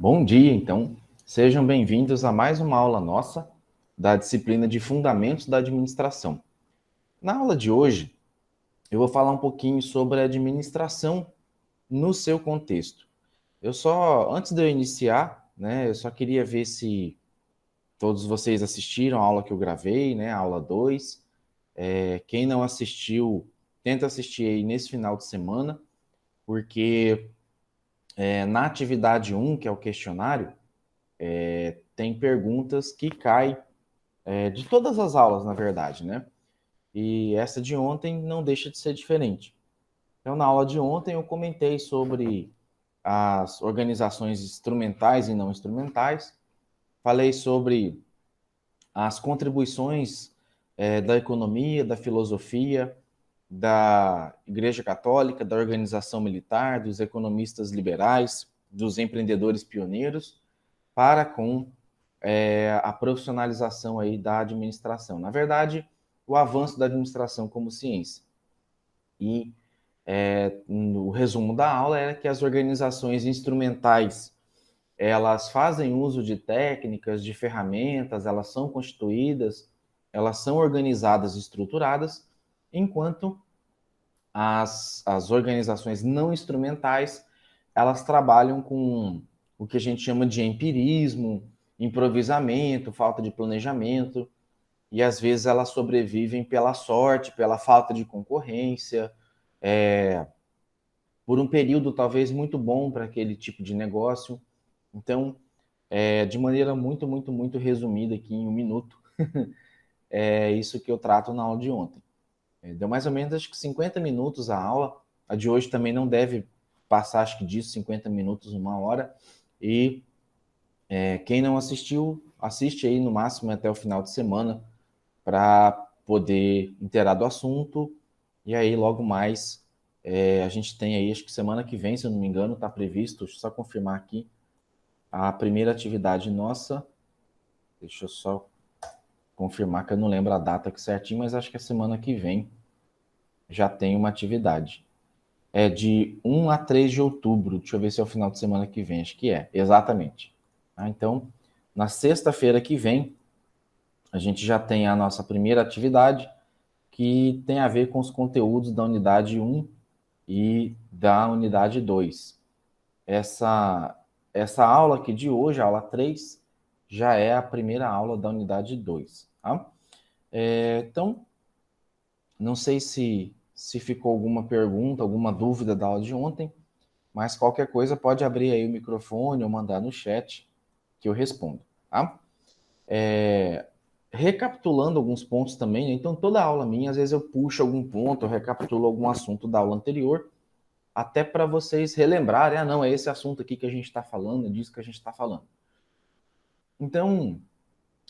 Bom dia, então. Sejam bem-vindos a mais uma aula nossa da disciplina de Fundamentos da Administração. Na aula de hoje, eu vou falar um pouquinho sobre a administração no seu contexto. Antes de eu iniciar, eu só queria ver se todos vocês assistiram a aula que eu gravei, a aula 2. Quem não assistiu, tenta assistir aí nesse final de semana, porque na atividade 1, que é o questionário, tem perguntas que caem de todas as aulas, na verdade, né? E essa de ontem não deixa de ser diferente. Então, na aula de ontem, eu comentei sobre as organizações instrumentais e não instrumentais, falei sobre as contribuições da economia, da filosofia, da Igreja Católica, da organização militar, dos economistas liberais, dos empreendedores pioneiros, para com a profissionalização aí da administração. Na verdade, o avanço da administração como ciência. E no resumo da aula era que as organizações instrumentais, elas fazem uso de técnicas, de ferramentas, elas são constituídas, elas são organizadas e estruturadas, enquanto as organizações não instrumentais, elas trabalham com o que a gente chama de empirismo, improvisamento, falta de planejamento, e às vezes elas sobrevivem pela sorte, pela falta de concorrência, por um período talvez muito bom para aquele tipo de negócio. Então, de maneira muito, muito, muito resumida aqui em um minuto, é isso que eu trato na aula de ontem. Deu mais ou menos, acho que 50 minutos a aula. A de hoje também não deve passar, acho que disso, 50 minutos, uma hora. E quem não assistiu, assiste aí no máximo até o final de semana para poder inteirar do assunto. E aí, logo mais, a gente tem aí, acho que semana que vem, se eu não me engano, está previsto, deixa eu só confirmar aqui, a primeira atividade nossa. Deixa eu só confirmar que eu não lembro a data aqui certinho, mas acho que a semana que vem já tem uma atividade. É de 1 a 3 de outubro. Deixa eu ver se é o final de semana que vem. Acho que é, exatamente. Então, na sexta-feira que vem, a gente já tem a nossa primeira atividade, que tem a ver com os conteúdos da unidade 1 e da unidade 2. Essa aula aqui de hoje, a aula 3, já é a primeira aula da unidade 2. Tá? Então, não sei se ficou alguma pergunta, alguma dúvida da aula de ontem, mas qualquer coisa pode abrir aí o microfone ou mandar no chat que eu respondo. Tá? Recapitulando alguns pontos também, né? Então toda aula minha, às vezes eu puxo algum ponto, eu recapitulo algum assunto da aula anterior, até para vocês relembrarem, não, é esse assunto aqui que a gente está falando, é disso que a gente está falando. Então,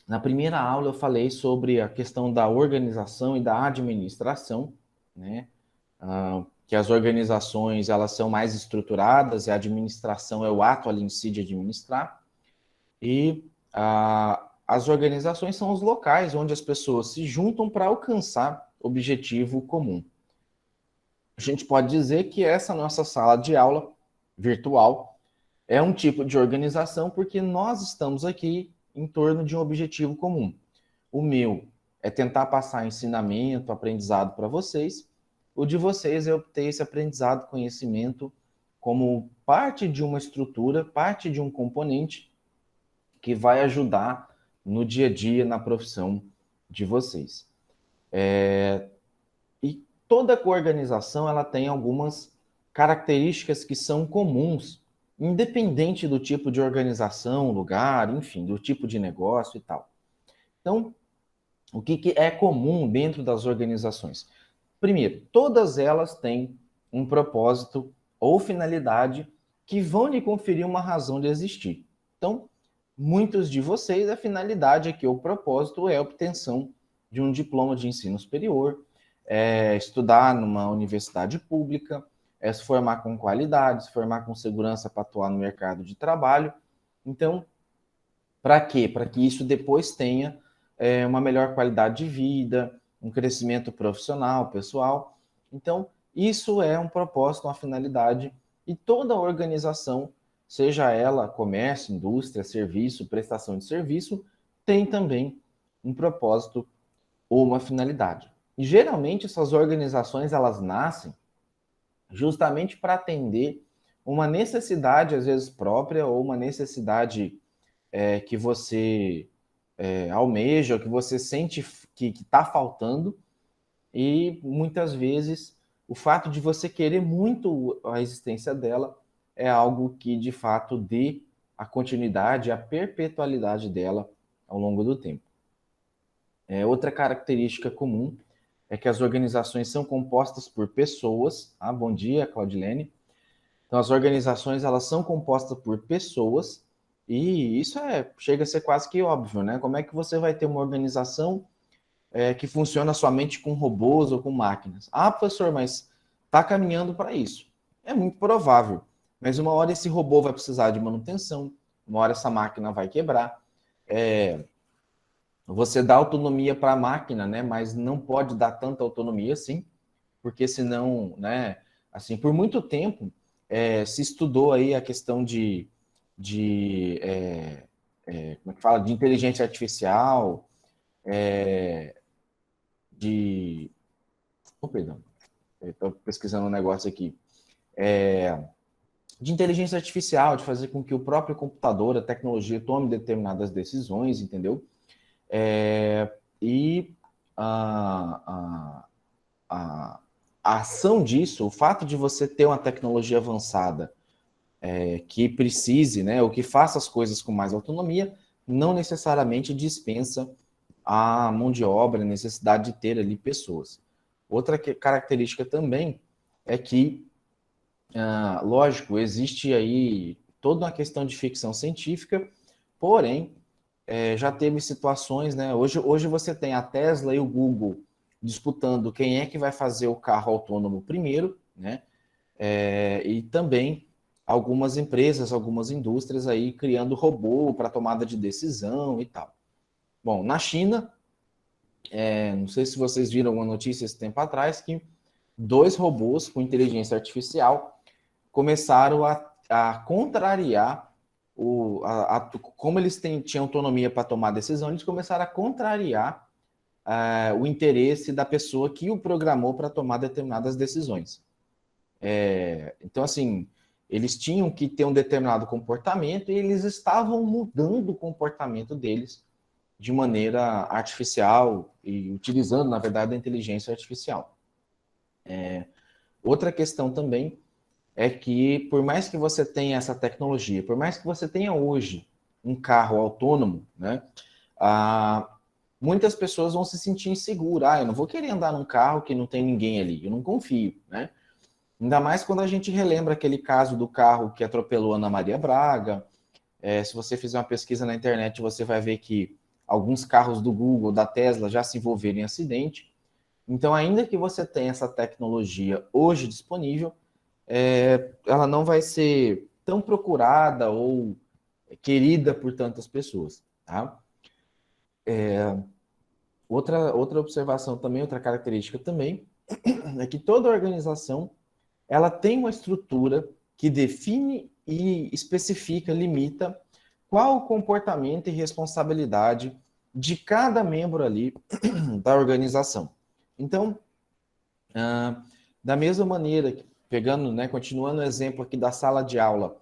na primeira aula eu falei sobre a questão da organização e da administração, né? Que as organizações elas são mais estruturadas e a administração é o ato ali em si de administrar. E as organizações são os locais onde as pessoas se juntam para alcançar objetivo comum. A gente pode dizer que essa nossa sala de aula virtual é um tipo de organização porque nós estamos aqui em torno de um objetivo comum. O meu é tentar passar ensinamento, aprendizado para vocês. O de vocês é obter esse aprendizado, conhecimento como parte de uma estrutura, parte de um componente que vai ajudar no dia a dia, na profissão de vocês. E toda organização ela tem algumas características que são comuns, independente do tipo de organização, lugar, enfim, do tipo de negócio e tal. Então, o que é comum dentro das organizações? Primeiro, todas elas têm um propósito ou finalidade que vão lhe conferir uma razão de existir. Então, muitos de vocês, a finalidade aqui, o propósito é a obtenção de um diploma de ensino superior, estudar numa universidade pública, se formar com qualidade, se formar com segurança para atuar no mercado de trabalho. Então, para quê? Para que isso depois tenha uma melhor qualidade de vida, um crescimento profissional, pessoal. Então, isso é um propósito, uma finalidade, e toda organização seja ela comércio, indústria, serviço, prestação de serviço, tem também um propósito ou uma finalidade. E geralmente essas organizações elas nascem justamente para atender uma necessidade às vezes própria ou uma necessidade que você almeja, ou que você sente que está faltando, e muitas vezes o fato de você querer muito a existência dela é algo que de fato dê a continuidade, a perpetualidade dela ao longo do tempo. Outra característica comum é que as organizações são compostas por pessoas. Bom dia, Claudilene. Então, as organizações elas são compostas por pessoas e isso chega a ser quase que óbvio, né? Como é que você vai ter uma organização que funciona somente com robôs ou com máquinas? Professor, mas está caminhando para isso. É muito provável, mas uma hora esse robô vai precisar de manutenção, uma hora essa máquina vai quebrar. Você dá autonomia para a máquina, né? Mas não pode dar tanta autonomia assim, porque senão, né? Assim, por muito tempo se estudou aí a questão como é que fala? De inteligência artificial, perdão, estou pesquisando um negócio aqui. De inteligência artificial, de fazer com que o próprio computador, a tecnologia, tome determinadas decisões, entendeu? E a ação disso, o fato de você ter uma tecnologia avançada que precise, né, ou que faça as coisas com mais autonomia, não necessariamente dispensa a mão de obra, a necessidade de ter ali pessoas. Outra característica também é que, lógico, existe aí toda uma questão de ficção científica, porém, já teve situações, né? Hoje você tem a Tesla e o Google disputando quem é que vai fazer o carro autônomo primeiro, né? E também algumas empresas, algumas indústrias aí criando robô para tomada de decisão e tal. Bom, na China, não sei se vocês viram uma notícia esse tempo atrás, que 2 robôs com inteligência artificial começaram a contrariar como eles tinham autonomia para tomar decisão, eles começaram a contrariar o interesse da pessoa que o programou para tomar determinadas decisões. Então, assim, eles tinham que ter um determinado comportamento e eles estavam mudando o comportamento deles de maneira artificial e utilizando, na verdade, a inteligência artificial. Outra questão também é que, por mais que você tenha essa tecnologia, por mais que você tenha hoje um carro autônomo, né, muitas pessoas vão se sentir inseguras. Eu não vou querer andar num carro que não tem ninguém ali, eu não confio, né? Ainda mais quando a gente relembra aquele caso do carro que atropelou Ana Maria Braga. Se você fizer uma pesquisa na internet, você vai ver que alguns carros do Google, da Tesla, já se envolveram em acidente. Então, ainda que você tenha essa tecnologia hoje disponível, ela não vai ser tão procurada ou querida por tantas pessoas. Tá? Outra observação também, outra característica também, é que toda organização ela tem uma estrutura que define e especifica, limita qual o comportamento e responsabilidade de cada membro ali da organização. Então, da mesma maneira, pegando, né, continuando o exemplo aqui da sala de aula,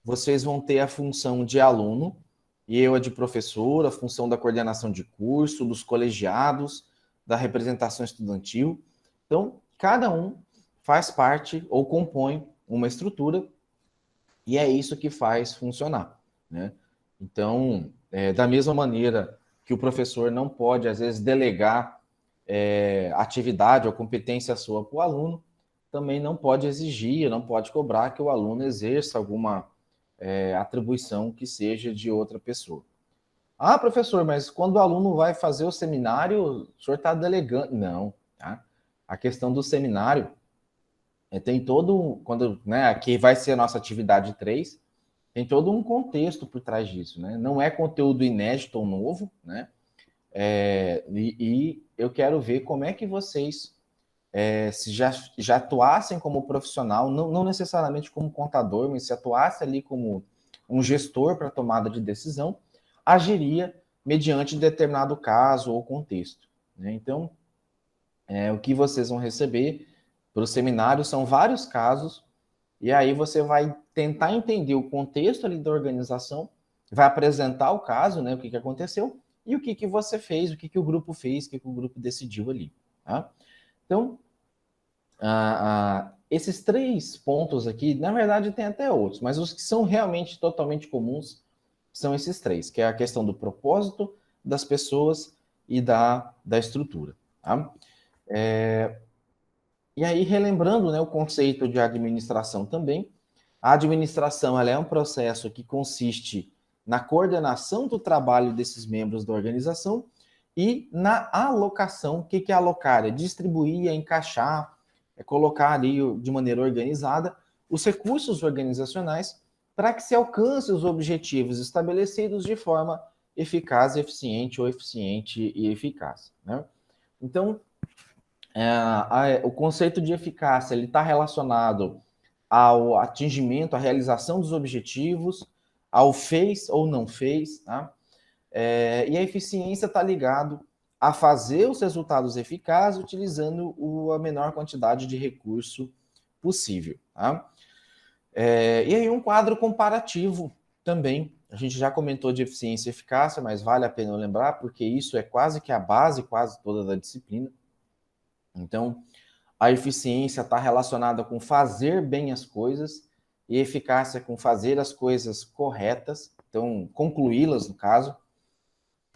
vocês vão ter a função de aluno, e eu a de professor, a função da coordenação de curso, dos colegiados, da representação estudantil. Então, cada um faz parte ou compõe uma estrutura e é isso que faz funcionar, né? Então, da mesma maneira que o professor não pode, às vezes, delegar atividade ou competência sua para o aluno, também não pode exigir, não pode cobrar que o aluno exerça alguma atribuição que seja de outra pessoa. Professor, mas quando o aluno vai fazer o seminário, o senhor está delegando. Não, tá? A questão do seminário tem todo, quando, né, aqui vai ser a nossa atividade 3, tem todo um contexto por trás disso, né? Não é conteúdo inédito ou novo, né? E eu quero ver como é que vocês se já atuassem como profissional, não necessariamente como contador, mas se atuasse ali como um gestor para tomada de decisão, agiria mediante determinado caso ou contexto, né? Então, o que vocês vão receber para o seminário são vários casos, e aí você vai tentar entender o contexto ali da organização, vai apresentar o caso, né, o que aconteceu, e o que você fez, o que o grupo fez, o que o grupo decidiu ali. Tá? Então, esses 3 pontos aqui, na verdade tem até outros, mas os que são realmente totalmente comuns são esses 3, que é a questão do propósito, das pessoas e da estrutura. Tá? E aí, relembrando, né, o conceito de administração também, a administração ela é um processo que consiste na coordenação do trabalho desses membros da organização e na alocação. O que é alocar? É distribuir, é encaixar, é colocar ali de maneira organizada os recursos organizacionais para que se alcance os objetivos estabelecidos de forma eficaz, eficiente ou eficiente e eficaz. Né? Então, o conceito de eficácia ele está relacionado ao atingimento, à realização dos objetivos, ao fez ou não fez, tá? E a eficiência está ligado a fazer os resultados eficazes utilizando a menor quantidade de recurso possível, tá? E aí um quadro comparativo também. A gente já comentou de eficiência e eficácia, mas vale a pena lembrar, porque isso é quase que a base, quase toda da disciplina. Então, a eficiência está relacionada com fazer bem as coisas e eficácia com fazer as coisas corretas, então concluí-las no caso.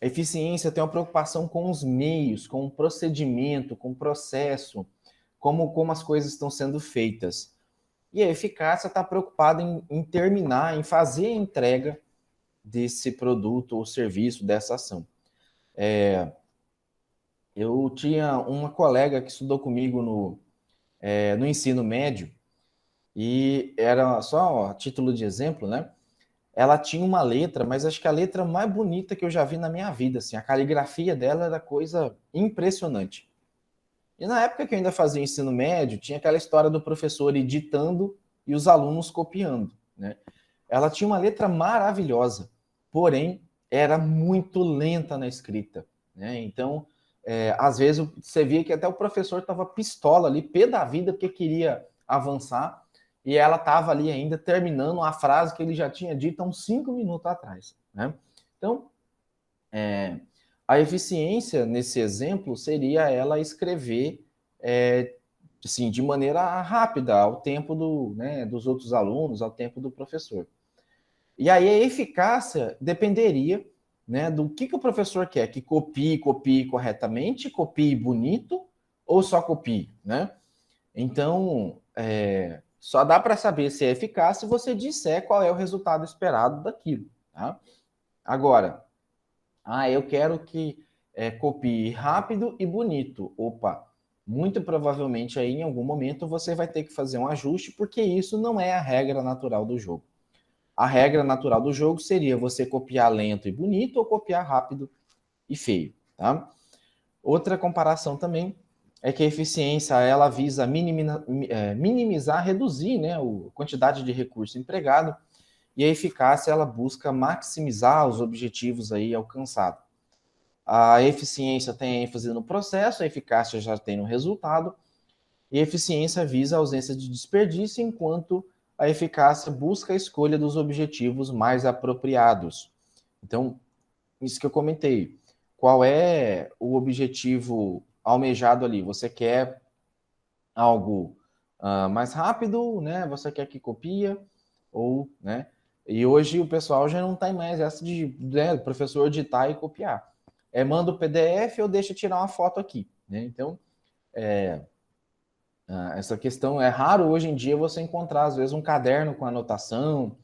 A eficiência tem uma preocupação com os meios, com o procedimento, com o processo, como as coisas estão sendo feitas. E a eficácia está preocupada em terminar, em fazer a entrega desse produto ou serviço, dessa ação. Eu tinha uma colega que estudou comigo no ensino médio, e era só a título de exemplo, né? Ela tinha uma letra, mas acho que a letra mais bonita que eu já vi na minha vida, assim, a caligrafia dela era coisa impressionante. E na época que eu ainda fazia ensino médio, tinha aquela história do professor ir ditando e os alunos copiando, né? Ela tinha uma letra maravilhosa, porém era muito lenta na escrita, né? Então, às vezes você via que até o professor estava pistola ali, pé da vida, porque queria avançar, e ela estava ali ainda terminando a frase que ele já tinha dito há uns 5 minutos atrás, né? Então, a eficiência nesse exemplo seria ela escrever assim, de maneira rápida, ao tempo dos outros alunos, ao tempo do professor. E aí a eficácia dependeria, né, do que o professor quer, que copie corretamente, copie bonito ou só copie, né? Então, só dá para saber se é eficaz se você disser qual é o resultado esperado daquilo, tá? Agora, eu quero que copie rápido e bonito. Opa, muito provavelmente aí em algum momento você vai ter que fazer um ajuste, porque isso não é a regra natural do jogo. A regra natural do jogo seria você copiar lento e bonito ou copiar rápido e feio, tá? Outra comparação também é que a eficiência ela visa minimizar, reduzir, né, a quantidade de recurso empregado, e a eficácia ela busca maximizar os objetivos aí alcançados. A eficiência tem ênfase no processo, a eficácia já tem no resultado, e a eficiência visa a ausência de desperdício, enquanto a eficácia busca a escolha dos objetivos mais apropriados. Então, isso que eu comentei. Qual é o objetivo almejado ali? Você quer algo mais rápido, né? Você quer que copia, ou, né? E hoje o pessoal já não tem mais essa de o professor digitar e copiar. Manda o PDF ou deixa tirar uma foto aqui, né? Então, essa questão é raro hoje em dia você encontrar, às vezes, um caderno com anotação,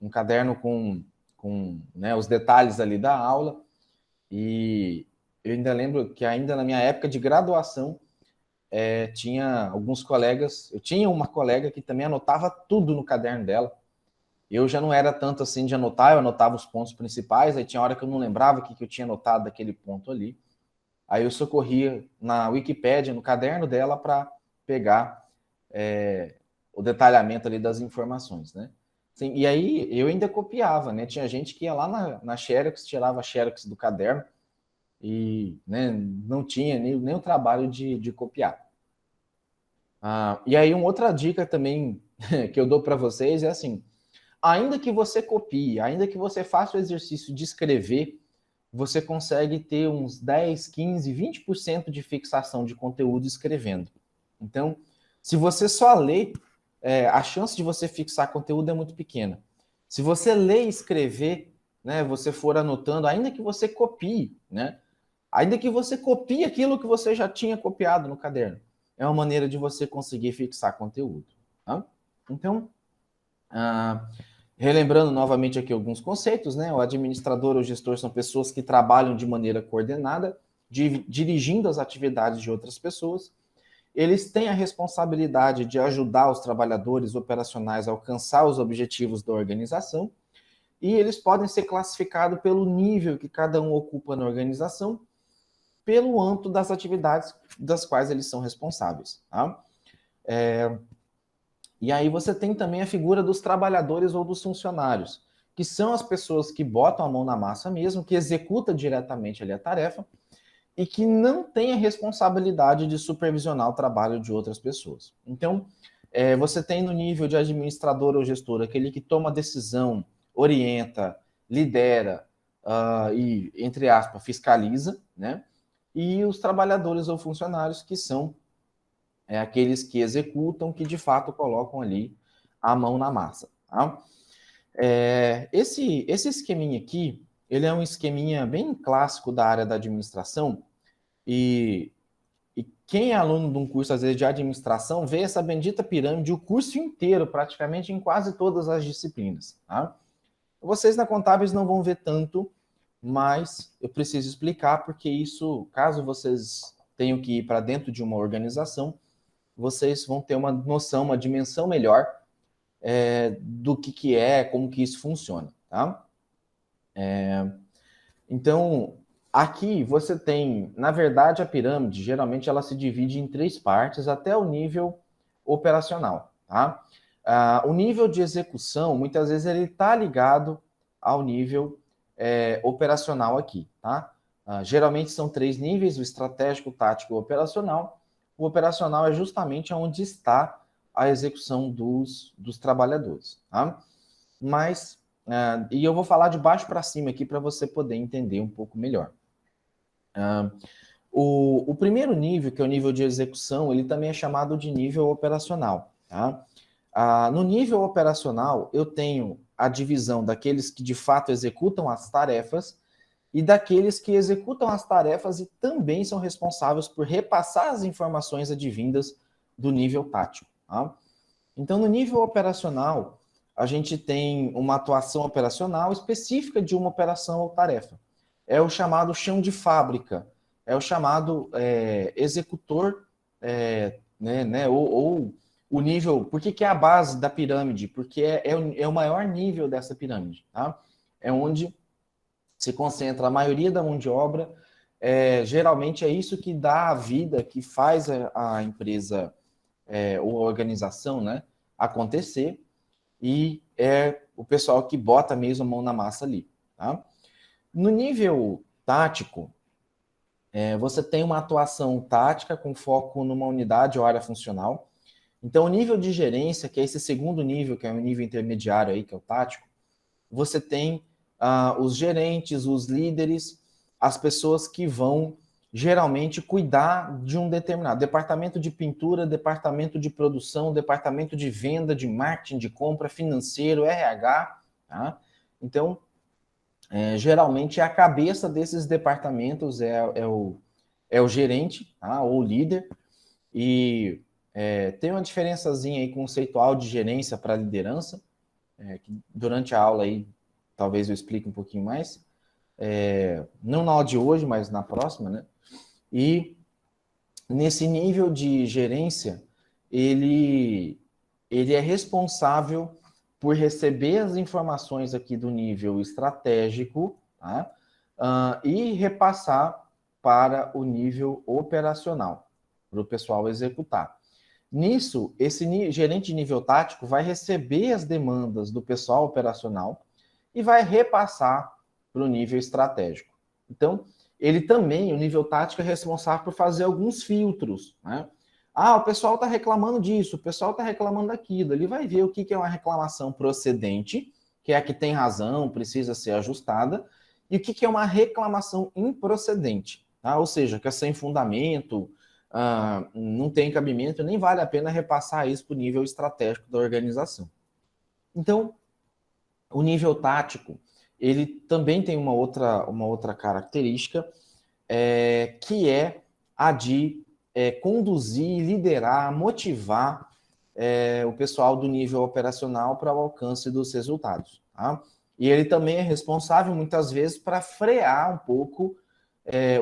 um caderno com né, os detalhes ali da aula. E eu ainda lembro que ainda na minha época de graduação, tinha alguns colegas, eu tinha uma colega que também anotava tudo no caderno dela. Eu já não era tanto assim de anotar, eu anotava os pontos principais, aí tinha hora que eu não lembrava o que eu tinha anotado daquele ponto ali. Aí eu socorria na Wikipédia, no caderno dela, para pegar o detalhamento ali das informações, né? Sim, e aí eu ainda copiava, né? Tinha gente que ia lá na Xerox, tirava a Xerox do caderno e, né, não tinha nem o trabalho de copiar. E aí uma outra dica também que eu dou para vocês é assim, ainda que você copie, ainda que você faça o exercício de escrever, você consegue ter uns 10, 15, 20% de fixação de conteúdo escrevendo. Então, se você só lê, a chance de você fixar conteúdo é muito pequena. Se você ler e escrever, né, você for anotando, ainda que você copie, né, ainda que você copie aquilo que você já tinha copiado no caderno, é uma maneira de você conseguir fixar conteúdo. Tá? Então, relembrando novamente aqui alguns conceitos, né? O administrador ou gestor são pessoas que trabalham de maneira coordenada, dirigindo as atividades de outras pessoas. Eles têm a responsabilidade de ajudar os trabalhadores operacionais a alcançar os objetivos da organização, e eles podem ser classificados pelo nível que cada um ocupa na organização, pelo âmbito das atividades das quais eles são responsáveis. Tá? E aí você tem também a figura dos trabalhadores ou dos funcionários, que são as pessoas que botam a mão na massa mesmo, que executam diretamente ali a tarefa e que não têm a responsabilidade de supervisionar o trabalho de outras pessoas. Então, você tem no nível de administrador ou gestor aquele que toma decisão, orienta, lidera e, entre aspas, fiscaliza, né? E os trabalhadores ou funcionários que são aqueles que executam, que de fato colocam ali a mão na massa. Tá? Esse esqueminha aqui, ele é um esqueminha bem clássico da área da administração e quem é aluno de um curso, às vezes, de administração, vê essa bendita pirâmide o curso inteiro, praticamente em quase todas as disciplinas. Tá? Vocês na Contábeis não vão ver tanto, mas eu preciso explicar, porque isso, caso vocês tenham que ir para dentro de uma organização, vocês vão ter uma noção, uma dimensão melhor do que é, como que isso funciona, tá? Então, aqui você tem, na verdade, a pirâmide, geralmente ela se divide em 3 partes até o nível operacional, tá? O nível de execução, muitas vezes, ele está ligado ao nível operacional aqui, tá? Geralmente são 3 níveis, o estratégico, o tático e o operacional. O operacional é justamente onde está a execução dos trabalhadores, tá? Mas, e eu vou falar de baixo para cima aqui para você poder entender um pouco melhor. O primeiro nível, que é o nível de execução, ele também é chamado de nível operacional, tá? No nível operacional, eu tenho a divisão daqueles que de fato executam as tarefas e daqueles que executam as tarefas e também são responsáveis por repassar as informações advindas do nível tático. Tá? Então, no nível operacional, a gente tem uma atuação operacional específica de uma operação ou tarefa. É o chamado chão de fábrica, é o chamado executor, ou o nível. Por que é a base da pirâmide? Porque é o maior nível dessa pirâmide. Tá? É onde se concentra a maioria da mão de obra. Geralmente é isso que dá a vida, que faz a empresa ou a organização, né, acontecer, e é o pessoal que bota mesmo a mão na massa ali. Tá? No nível tático, você tem uma atuação tática com foco numa unidade ou área funcional. Então, o nível de gerência, que é esse segundo nível, que é o nível intermediário aí, que é o tático, você tem os gerentes, os líderes, as pessoas que vão geralmente cuidar de um determinado departamento de pintura, departamento de produção, departamento de venda, de marketing, de compra, financeiro, RH. Tá? Então, geralmente a cabeça desses departamentos é o gerente, tá? Ou líder, e tem uma diferençazinha aí conceitual de gerência para liderança, que durante a aula aí talvez eu explique um pouquinho mais, não na aula de hoje, mas na próxima, né? E nesse nível de gerência, ele, ele é responsável por receber as informações aqui do nível estratégico, tá? E repassar para o nível operacional, para o pessoal executar. Nisso, esse gerente de nível tático vai receber as demandas do pessoal operacional e vai repassar para o nível estratégico. Então, ele também, o nível tático, é responsável por fazer alguns filtros, né? Ah, o pessoal está reclamando disso, o pessoal está reclamando daquilo. Ele vai ver o que é uma reclamação procedente, que é a que tem razão, precisa ser ajustada, e o que é uma reclamação improcedente, tá? Ou seja, que é sem fundamento, não tem cabimento, nem vale a pena repassar isso para o nível estratégico da organização. Então, o nível tático, ele também tem uma outra característica, que é a de conduzir, liderar, motivar o pessoal do nível operacional para o alcance dos resultados. Tá? E ele também é responsável, muitas vezes, para frear um pouco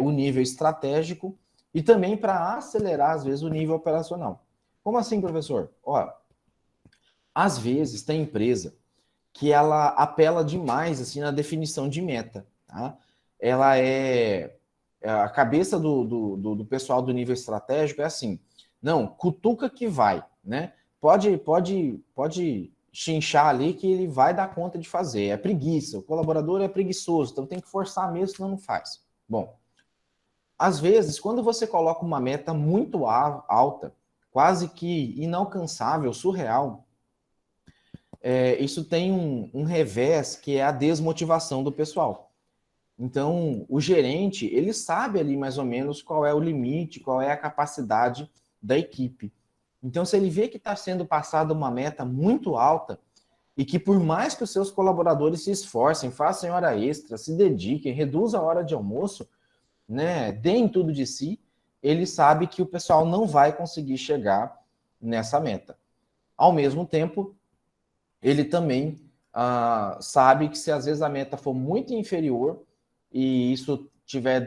o nível estratégico e também para acelerar, às vezes, o nível operacional. Como assim, professor? Olha, às vezes tem empresa que ela apela demais assim na definição de meta. Tá? Ela a cabeça do pessoal do nível estratégico é assim, não, cutuca que vai, né? Pode chinchar ali que ele vai dar conta de fazer. É preguiça, o colaborador é preguiçoso, então tem que forçar mesmo, senão não faz. Bom, às vezes, quando você coloca uma meta muito alta, quase que inalcançável, surreal, isso tem um revés que é a desmotivação do pessoal. Então, o gerente, ele sabe ali mais ou menos qual é o limite, qual é a capacidade da equipe. Então, se ele vê que está sendo passada uma meta muito alta e que por mais que os seus colaboradores se esforcem, façam hora extra, se dediquem, reduzam a hora de almoço, né, deem tudo de si, ele sabe que o pessoal não vai conseguir chegar nessa meta. Ao mesmo tempo, ele também sabe que se às vezes a meta for muito inferior e isso estiver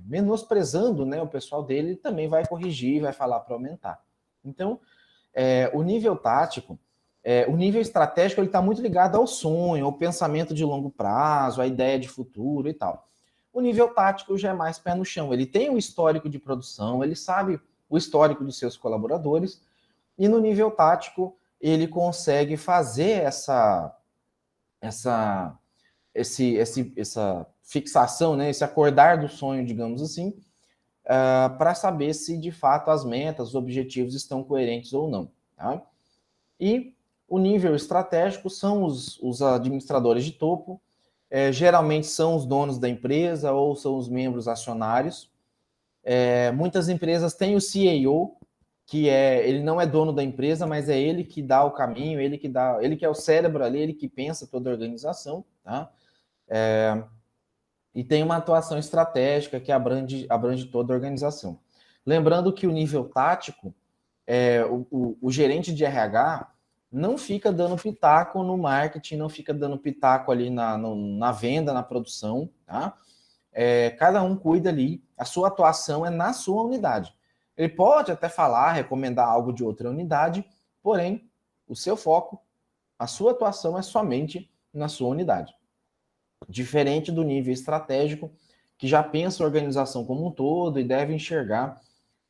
menosprezando, né, o pessoal dele, ele também vai corrigir, vai falar para aumentar. Então, o nível tático, o nível estratégico, ele está muito ligado ao sonho, ao pensamento de longo prazo, à ideia de futuro e tal. O nível tático já é mais pé no chão. Ele tem o histórico de produção, ele sabe o histórico dos seus colaboradores, e no nível tático ele consegue fazer essa fixação, né, esse acordar do sonho, digamos assim, para saber se de fato as metas, os objetivos estão coerentes ou não. Tá? E o nível estratégico são os administradores de topo, geralmente são os donos da empresa ou são os membros acionários. Muitas empresas têm o CEO, que ele não é dono da empresa, mas é ele que dá o caminho, ele que é o cérebro ali, ele que pensa toda a organização, tá? E tem uma atuação estratégica que abrange toda a organização. Lembrando que o nível tático, o gerente de RH não fica dando pitaco no marketing, não fica dando pitaco ali na venda, na produção, tá? Cada um cuida ali, a sua atuação é na sua unidade. Ele pode até falar, recomendar algo de outra unidade, porém, o seu foco, a sua atuação é somente na sua unidade. Diferente do nível estratégico, que já pensa a organização como um todo e deve enxergar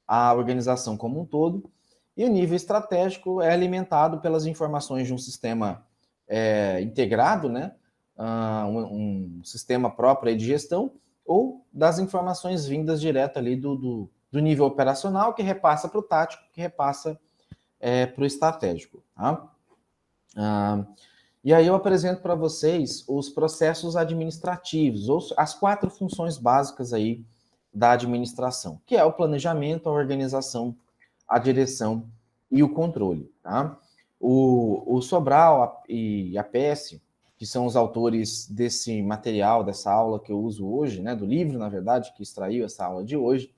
a organização como um todo. E o nível estratégico é alimentado pelas informações de um sistema integrado, né? Um sistema próprio de gestão, ou das informações vindas direto ali do nível operacional, que repassa para o tático, que repassa para o estratégico. Tá? E aí eu apresento para vocês os processos administrativos, ou as 4 funções básicas aí da administração, que é o planejamento, a organização, a direção e o controle. Tá? O Sobral e a Pesce, que são os autores desse material, dessa aula que eu uso hoje, né, do livro, na verdade, que extraiu essa aula de hoje,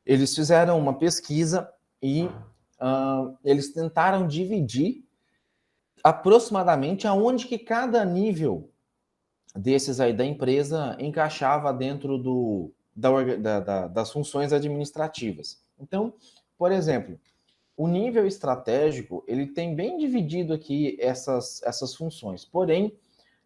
eles fizeram uma pesquisa e eles tentaram dividir aproximadamente aonde que cada nível desses aí da empresa encaixava dentro das funções administrativas. Então, por exemplo, o nível estratégico, ele tem bem dividido aqui essas funções, porém,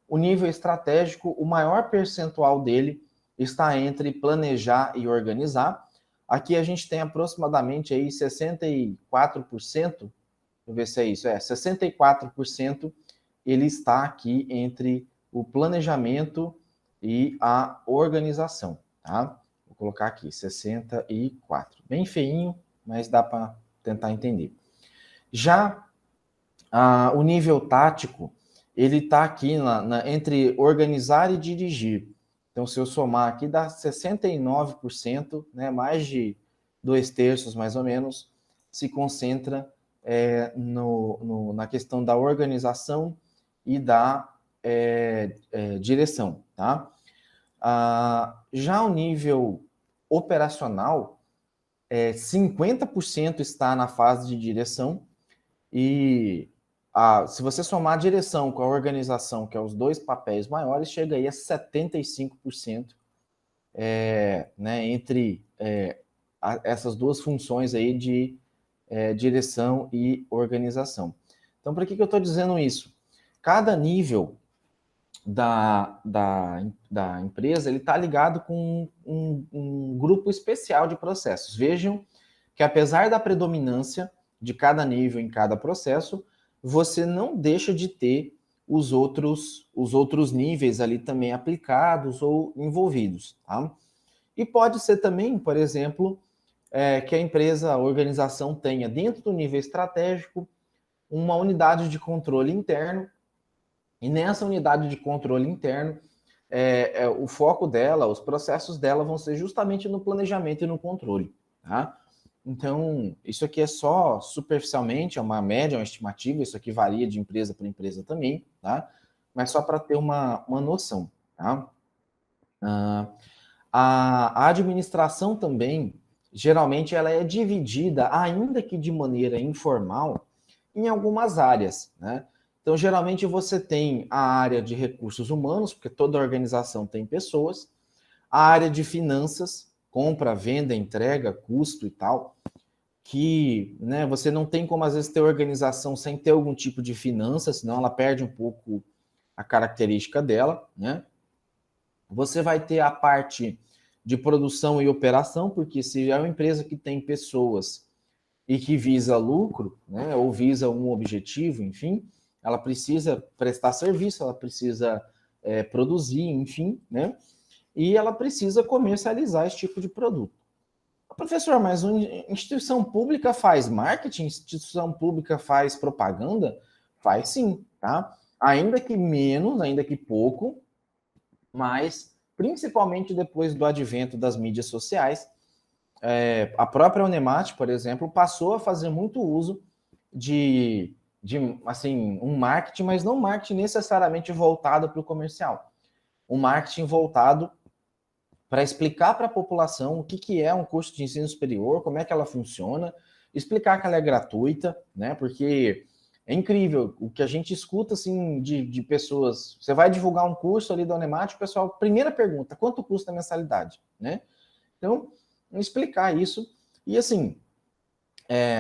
o nível estratégico, o maior percentual dele está entre planejar e organizar, aqui a gente tem aproximadamente aí 64%, vou ver se é isso, 64% ele está aqui entre o planejamento e a organização, tá? Vou colocar aqui, 64. Bem feinho, mas dá para tentar entender. Já o nível tático, ele está aqui entre organizar e dirigir. Então, se eu somar aqui, dá 69%, né, mais de 2/3, mais ou menos, se concentra na questão da organização e da direção. Tá? Já o nível operacional, 50% está na fase de direção e se você somar a direção com a organização, que é os dois papéis maiores, chega aí a 75%, né, entre essas duas funções aí de direção e organização. Então, por que eu estou dizendo isso? Cada nível da empresa, ele está ligado com um grupo especial de processos. Vejam que apesar da predominância de cada nível em cada processo, você não deixa de ter os outros níveis ali também aplicados ou envolvidos. Tá? E pode ser também, por exemplo, que a empresa, a organização tenha dentro do nível estratégico uma unidade de controle interno, e nessa unidade de controle interno, o foco dela, os processos dela vão ser justamente no planejamento e no controle. Tá? Então, isso aqui é só superficialmente, é uma média, uma estimativa, isso aqui varia de empresa para empresa também, tá? Mas só para ter uma noção, tá? A administração também, geralmente, ela é dividida, ainda que de maneira informal, em algumas áreas, né? Então, geralmente, você tem a área de recursos humanos, porque toda organização tem pessoas, a área de finanças, compra, venda, entrega, custo e tal, que, né, você não tem como às vezes ter organização sem ter algum tipo de finança, senão ela perde um pouco a característica dela, né? Você vai ter a parte de produção e operação, porque se é uma empresa que tem pessoas e que visa lucro, né, ou visa um objetivo, enfim, ela precisa prestar serviço, ela precisa produzir, enfim, né? E ela precisa comercializar esse tipo de produto. Professor, mas uma instituição pública faz marketing? Instituição pública faz propaganda? Faz sim, tá? Ainda que menos, ainda que pouco, mas principalmente depois do advento das mídias sociais, a própria Unemat, por exemplo, passou a fazer muito uso de assim, um marketing, mas não marketing necessariamente voltado para o comercial. Um marketing voltado para explicar para a população o que é um curso de ensino superior, como é que ela funciona, explicar que ela é gratuita, né? Porque é incrível o que a gente escuta assim de pessoas. Você vai divulgar um curso ali da Unemat, o pessoal, primeira pergunta, quanto custa a mensalidade, né? Então, explicar isso e assim,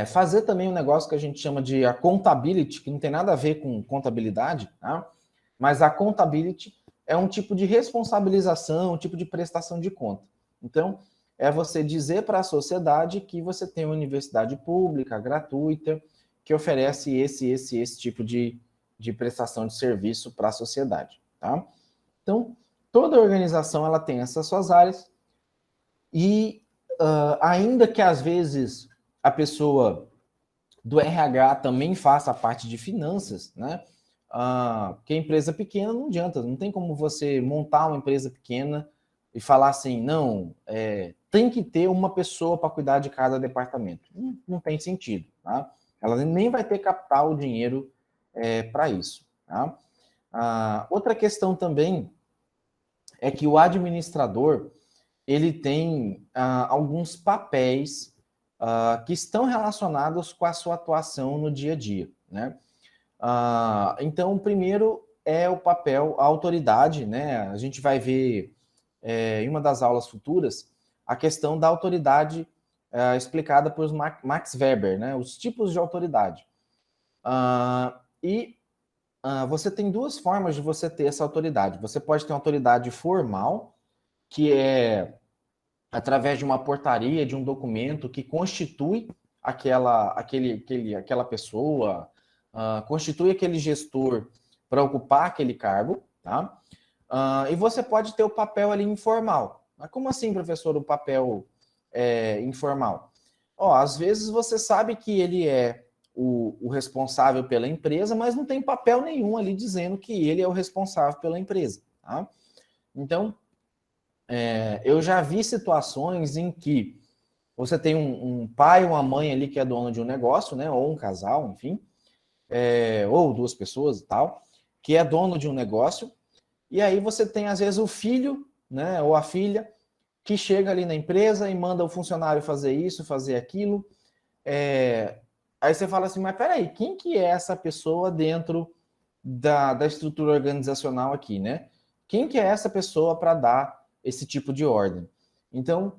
fazer também um negócio que a gente chama de accountability, que não tem nada a ver com contabilidade, tá? Mas a accountability é um tipo de responsabilização, um tipo de prestação de conta. Então, é você dizer para a sociedade que você tem uma universidade pública, gratuita, que oferece esse tipo de prestação de serviço para a sociedade. Tá? Então, toda organização ela tem essas suas áreas e ainda que às vezes a pessoa do RH também faça a parte de finanças, né? Porque a empresa pequena não adianta, não tem como você montar uma empresa pequena e falar assim, não, tem que ter uma pessoa para cuidar de cada departamento. Não tem sentido, tá? Ela nem vai ter capital, dinheiro para isso, tá? Outra questão também é que o administrador, ele tem alguns papéis que estão relacionados com a sua atuação no dia a dia, né? Então, o primeiro é o papel, a autoridade, né? A gente vai ver em uma das aulas futuras a questão da autoridade explicada por Max Weber, né? Os tipos de autoridade. Você tem duas formas de você ter essa autoridade. Você pode ter uma autoridade formal, que é através de uma portaria, de um documento que constitui aquela pessoa, constitui aquele gestor para ocupar aquele cargo, tá? E você pode ter o papel ali informal. Mas como assim, professor, o papel informal? Às vezes você sabe que ele é o responsável pela empresa, mas não tem papel nenhum ali dizendo que ele é o responsável pela empresa, tá? Então, eu já vi situações em que você tem um pai ou uma mãe ali que é dono de um negócio, né? Ou um casal, enfim, ou duas pessoas e tal, que é dono de um negócio, e aí você tem, às vezes, o filho, né? Ou a filha, que chega ali na empresa e manda o funcionário fazer isso, fazer aquilo. Aí você fala assim, mas peraí, quem que é essa pessoa dentro da estrutura organizacional aqui, né? Quem que é essa pessoa para dar esse tipo de ordem? Então,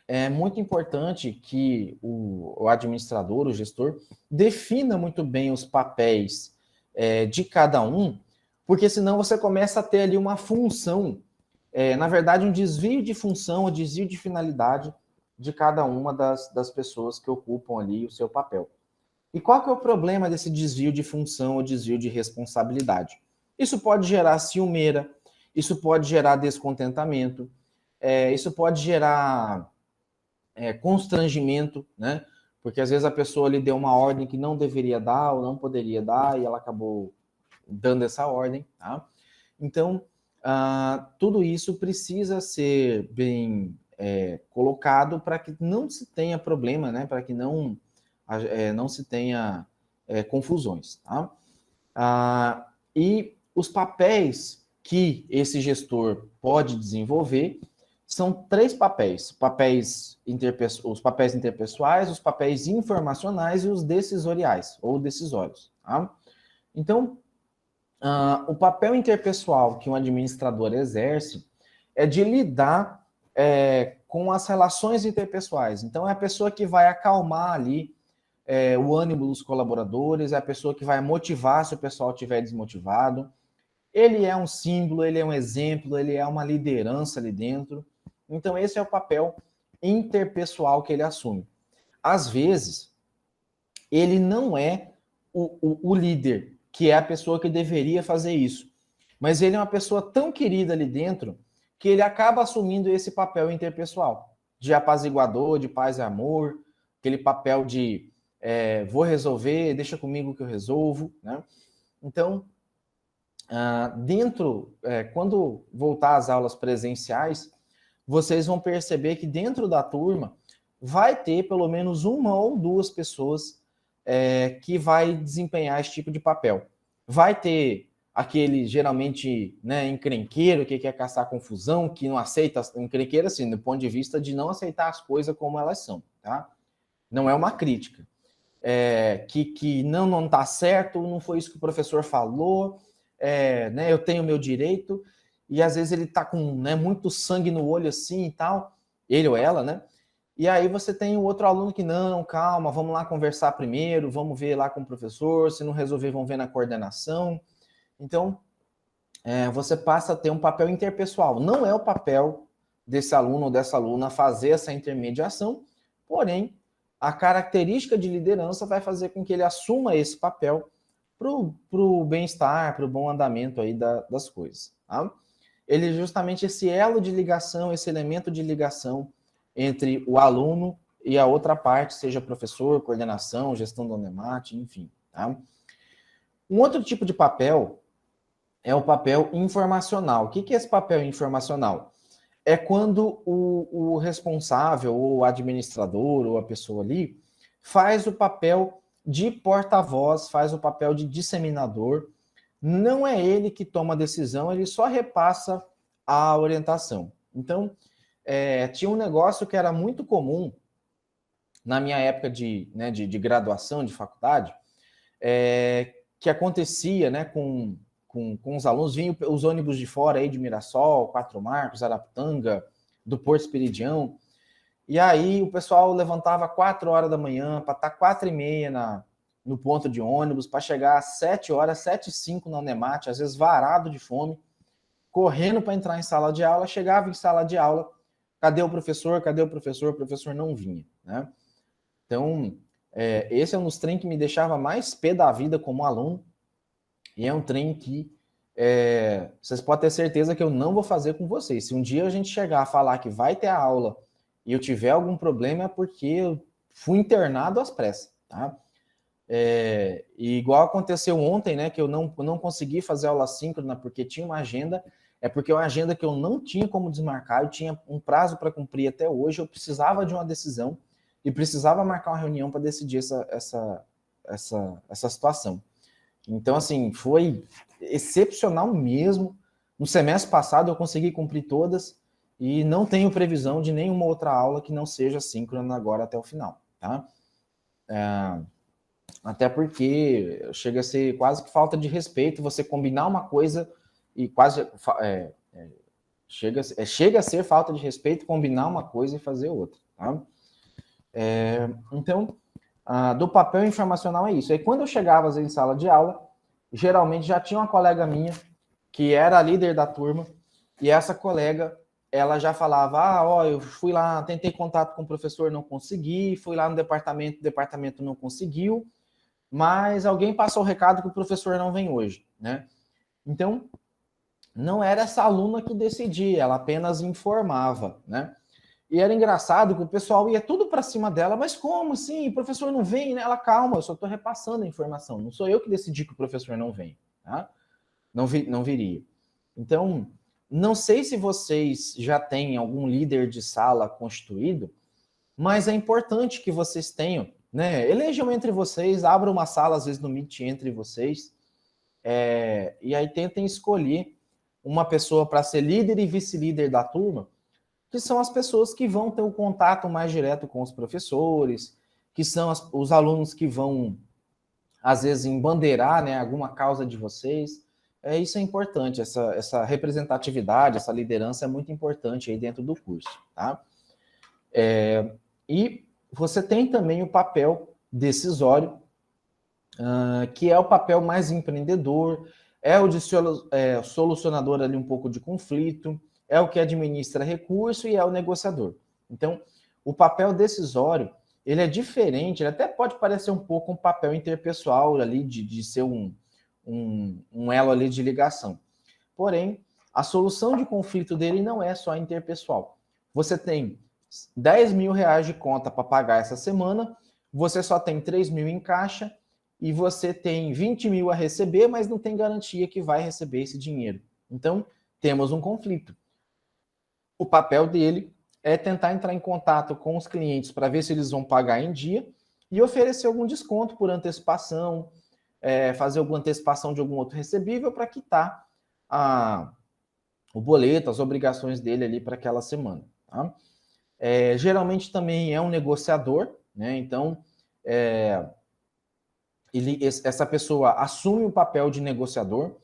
é muito importante que o administrador, o gestor, defina muito bem os papéis de cada um, porque senão você começa a ter ali uma função, na verdade, um desvio de função, um desvio de finalidade de cada uma das pessoas que ocupam ali o seu papel. E qual que é o problema desse desvio de função ou desvio de responsabilidade? Isso pode gerar ciumeira, isso pode gerar descontentamento, isso pode gerar constrangimento, né? Porque às vezes a pessoa lhe deu uma ordem que não deveria dar ou não poderia dar e ela acabou dando essa ordem, tá? Então, tudo isso precisa ser bem colocado para que não se tenha problema, né? Para que não se tenha confusões, tá? E os papéis que esse gestor pode desenvolver são 3 papéis: os papéis interpessoais, os papéis informacionais e os decisoriais, ou decisórios. Tá? Então, o papel interpessoal que um administrador exerce é de lidar com as relações interpessoais. Então, é a pessoa que vai acalmar ali o ânimo dos colaboradores, é a pessoa que vai motivar se o pessoal estiver desmotivado. Ele é um símbolo, ele é um exemplo, ele é uma liderança ali dentro. Então, esse é o papel interpessoal que ele assume. Às vezes, ele não é o líder, que é a pessoa que deveria fazer isso. Mas ele é uma pessoa tão querida ali dentro que ele acaba assumindo esse papel interpessoal, de apaziguador, de paz e amor, aquele papel de vou resolver, deixa comigo que eu resolvo, né? Então, quando voltar às aulas presenciais, vocês vão perceber que dentro da turma vai ter pelo menos uma ou duas pessoas que vai desempenhar esse tipo de papel. Vai ter aquele, geralmente, né, encrenqueiro, que quer caçar confusão, que não aceita, encrenqueiro assim, do ponto de vista de não aceitar as coisas como elas são, tá? Não é uma crítica. Que não está certo, não foi isso que o professor falou, né, eu tenho meu direito, e às vezes ele está com, né, muito sangue no olho assim e tal, ele ou ela, né? E aí você tem o outro aluno que, não, calma, vamos lá conversar primeiro, vamos ver lá com o professor, se não resolver, vamos ver na coordenação. Então, você passa a ter um papel interpessoal. Não é o papel desse aluno ou dessa aluna fazer essa intermediação, porém, a característica de liderança vai fazer com que ele assuma esse papel para o bem-estar, para o bom andamento aí das coisas. Tá? Ele é justamente esse elo de ligação, esse elemento de ligação entre o aluno e a outra parte, seja professor, coordenação, gestão do Anemate, enfim. Tá? Um outro tipo de papel é o papel informacional. O que é esse papel informacional? É quando o responsável, ou o administrador, ou a pessoa ali, faz o papel de porta-voz, faz o papel de disseminador. Não é ele que toma a decisão, ele só repassa a orientação. Então, tinha um negócio que era muito comum na minha época de graduação, de faculdade, que acontecia, né, com os alunos, vinham os ônibus de fora aí de Mirassol, Quatro Marcos, Araputanga, do Porto Esperidião, e aí o pessoal levantava 4 horas da manhã para estar 4h30 no ponto de ônibus, para chegar às 7 horas, 7h05 na Unemate, às vezes varado de fome, correndo para entrar em sala de aula, chegava em sala de aula, cadê o professor? Cadê o professor? O professor não vinha, né? Então, esse é um dos trem que me deixava mais pé da vida como aluno, e é um trem que vocês podem ter certeza que eu não vou fazer com vocês. Se um dia a gente chegar a falar que vai ter a aula e eu tiver algum problema, é porque eu fui internado às pressas, tá? E igual aconteceu ontem, né, que eu não consegui fazer aula síncrona porque tinha uma agenda, é porque é uma agenda que eu não tinha como desmarcar, eu tinha um prazo para cumprir até hoje, eu precisava de uma decisão e precisava marcar uma reunião para decidir essa situação. Então, assim, foi excepcional mesmo. No semestre passado eu consegui cumprir todas e não tenho previsão de nenhuma outra aula que não seja síncrona agora até o final, tá? Até porque chega a ser quase que falta de respeito você combinar uma coisa e quase chega a ser falta de respeito combinar uma coisa e fazer outra, tá? Então, do papel informacional é isso. Aí quando eu chegava às vezes, em sala de aula, geralmente já tinha uma colega minha que era a líder da turma e essa colega ela já falava, eu fui lá, tentei contato com o professor, não consegui, fui lá no departamento, o departamento não conseguiu, mas alguém passou o recado que o professor não vem hoje, né? Então, não era essa aluna que decidia, ela apenas informava, né? E era engraçado que o pessoal ia tudo para cima dela, mas como assim? O professor não vem, né? Ela, calma, eu só estou repassando a informação, não sou eu que decidi que o professor não vem, tá? Não viria. Então, não sei se vocês já têm algum líder de sala constituído, mas é importante que vocês tenham, né? Elejam entre vocês, abram uma sala, às vezes, no Meet entre vocês, e aí tentem escolher uma pessoa para ser líder e vice-líder da turma, que são as pessoas que vão ter o contato mais direto com os professores, que são os alunos que vão, às vezes, embandeirar, né, alguma causa de vocês. Isso é importante, essa representatividade, essa liderança é muito importante aí dentro do curso, tá? E você tem também o papel decisório, que é o papel mais empreendedor, é o de solucionador ali um pouco de conflito, é o que administra recurso e é o negociador. Então, o papel decisório, ele é diferente, ele até pode parecer um pouco um papel interpessoal ali, de ser um elo ali de ligação. Porém, a solução de conflito dele não é só interpessoal. Você tem 10 mil reais de conta para pagar essa semana, você só tem 3 mil em caixa e você tem 20 mil a receber, mas não tem garantia que vai receber esse dinheiro. Então, temos um conflito. O papel dele é tentar entrar em contato com os clientes para ver se eles vão pagar em dia e oferecer algum desconto por antecipação, fazer alguma antecipação de algum outro recebível para quitar o boleto, as obrigações dele ali para aquela semana. Tá? Geralmente também é um negociador, né? Então, essa pessoa assume o papel de negociador.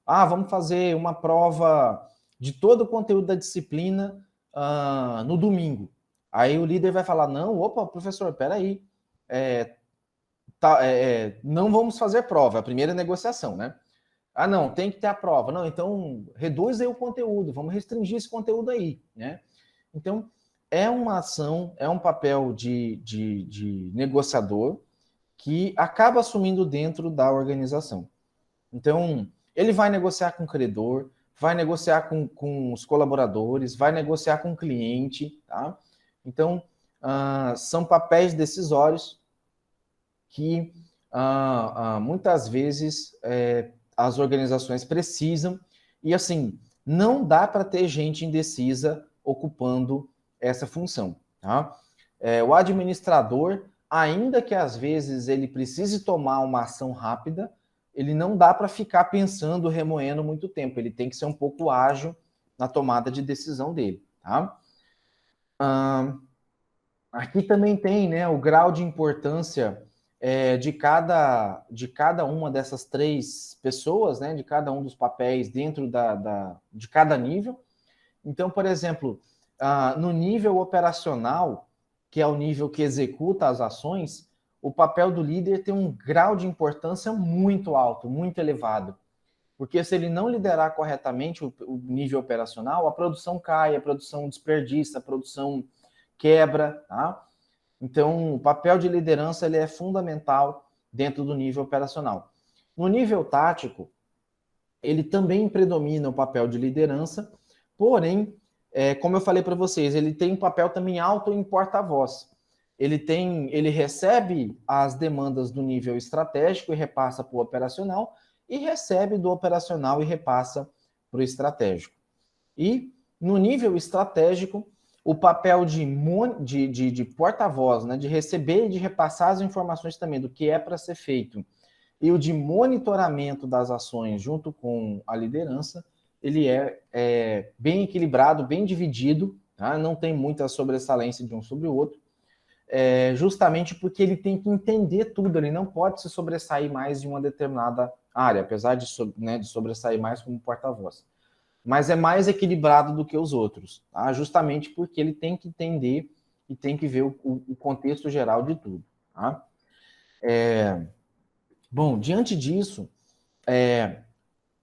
Vamos fazer uma prova de todo o conteúdo da disciplina no domingo. Aí o líder vai falar, não, opa, professor, peraí, não vamos fazer prova, a primeira negociação, né? Não, tem que ter a prova. Não, então reduz aí o conteúdo, vamos restringir esse conteúdo aí, né? Então, é uma ação, é um papel de negociador que acaba assumindo dentro da organização. Então, ele vai negociar com o credor, vai negociar com os colaboradores, vai negociar com o cliente, tá? Então, são papéis decisórios que muitas vezes as organizações precisam, e assim, não dá para ter gente indecisa ocupando essa função, tá? O administrador, ainda que às vezes ele precise tomar uma ação rápida, ele não dá para ficar pensando, remoendo muito tempo, ele tem que ser um pouco ágil na tomada de decisão dele, tá? Aqui também tem, né, o grau de importância de cada uma dessas três pessoas, né, de cada um dos papéis dentro de cada nível. Então, por exemplo, no nível operacional, que é o nível que executa as ações, o papel do líder tem um grau de importância muito alto, muito elevado. Porque se ele não liderar corretamente o nível operacional, a produção cai, a produção desperdiça, a produção quebra, tá? Então, o papel de liderança ele é fundamental dentro do nível operacional. No nível tático, ele também predomina o papel de liderança, porém, como eu falei para vocês, ele tem um papel também alto em porta-voz. Ele recebe as demandas do nível estratégico e repassa para o operacional, e recebe do operacional e repassa para o estratégico. E no nível estratégico, o papel de porta-voz, né, de receber e de repassar as informações também do que é para ser feito, e o de monitoramento das ações junto com a liderança, ele é bem equilibrado, bem dividido, tá? Não tem muita sobressalência de um sobre o outro, justamente porque ele tem que entender tudo, ele não pode se sobressair mais em uma determinada área, apesar de sobressair mais como porta-voz. Mas é mais equilibrado do que os outros, tá? Justamente porque ele tem que entender e tem que ver o contexto geral de tudo. Tá? Bom, diante disso,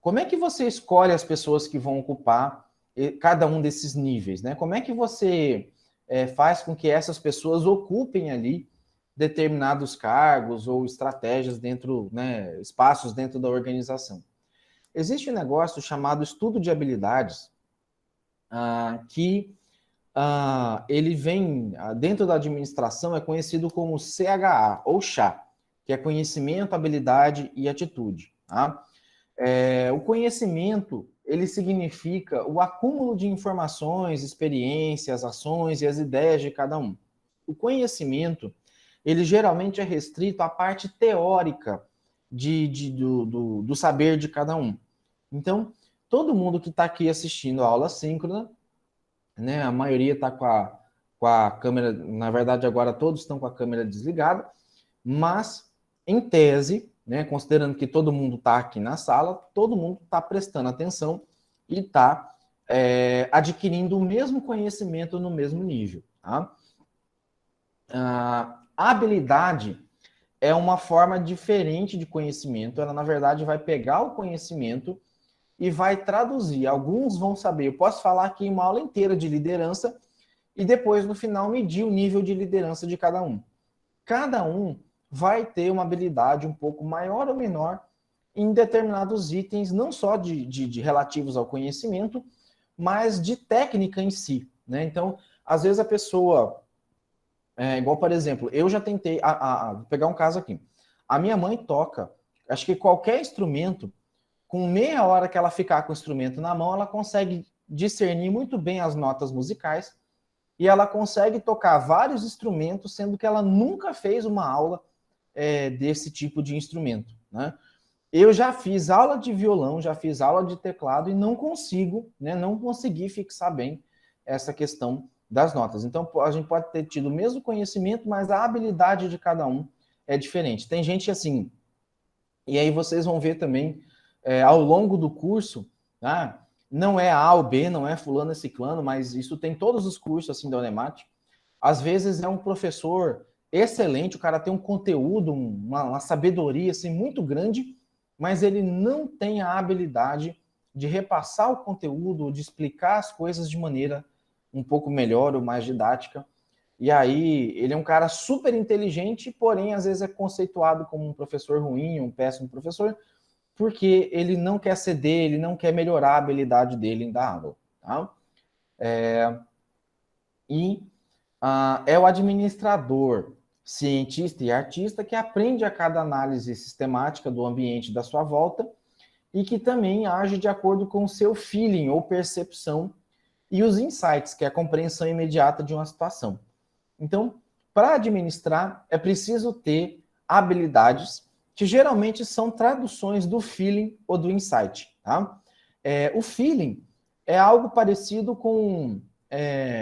como é que você escolhe as pessoas que vão ocupar cada um desses níveis? Né? Como é que você faz com que essas pessoas ocupem ali determinados cargos ou estratégias dentro, né, espaços dentro da organização? Existe um negócio chamado estudo de habilidades, que ele vem dentro da administração, é conhecido como CHA, ou CHA, que é conhecimento, habilidade e atitude. Tá? O conhecimento, ele significa o acúmulo de informações, experiências, ações e as ideias de cada um. O conhecimento, ele geralmente é restrito à parte teórica do saber de cada um. Então, todo mundo que está aqui assistindo a aula síncrona, né, a maioria está com a câmera, na verdade agora todos estão com a câmera desligada, mas em tese, né, considerando que todo mundo está aqui na sala, todo mundo está prestando atenção e está adquirindo o mesmo conhecimento no mesmo nível. Tá? A habilidade é uma forma diferente de conhecimento, ela na verdade vai pegar o conhecimento e vai traduzir. Alguns vão saber, eu posso falar aqui uma aula inteira de liderança e depois no final medir o nível de liderança de cada um. Cada um vai ter uma habilidade um pouco maior ou menor em determinados itens, não só de relativos ao conhecimento, mas de técnica em si. Né? Então, às vezes a pessoa, igual, por exemplo, eu já tentei, vou pegar um caso aqui. A minha mãe toca, acho que qualquer instrumento, com meia hora que ela ficar com o instrumento na mão, ela consegue discernir muito bem as notas musicais e ela consegue tocar vários instrumentos, sendo que ela nunca fez uma aula desse tipo de instrumento. Né? Eu já fiz aula de violão, já fiz aula de teclado e não consigo, né, não consegui fixar bem essa questão das notas. Então, a gente pode ter tido o mesmo conhecimento, mas a habilidade de cada um é diferente. Tem gente assim, e aí vocês vão ver também, ao longo do curso, tá? Não é A ou B, não é fulano, é ciclano, mas isso tem todos os cursos assim da Unemat. Às vezes é um professor excelente, o cara tem um conteúdo, uma sabedoria assim, muito grande, mas ele não tem a habilidade de repassar o conteúdo, de explicar as coisas de maneira um pouco melhor ou mais didática. E aí, ele é um cara super inteligente, porém, às vezes é conceituado como um professor ruim, um péssimo professor, porque ele não quer ceder, ele não quer melhorar a habilidade dele em dar aula. Tá? É o administrador, cientista e artista que aprende a cada análise sistemática do ambiente da sua volta e que também age de acordo com o seu feeling ou percepção e os insights, que é a compreensão imediata de uma situação. Então, para administrar, é preciso ter habilidades que geralmente são traduções do feeling ou do insight. Tá? O feeling é algo parecido com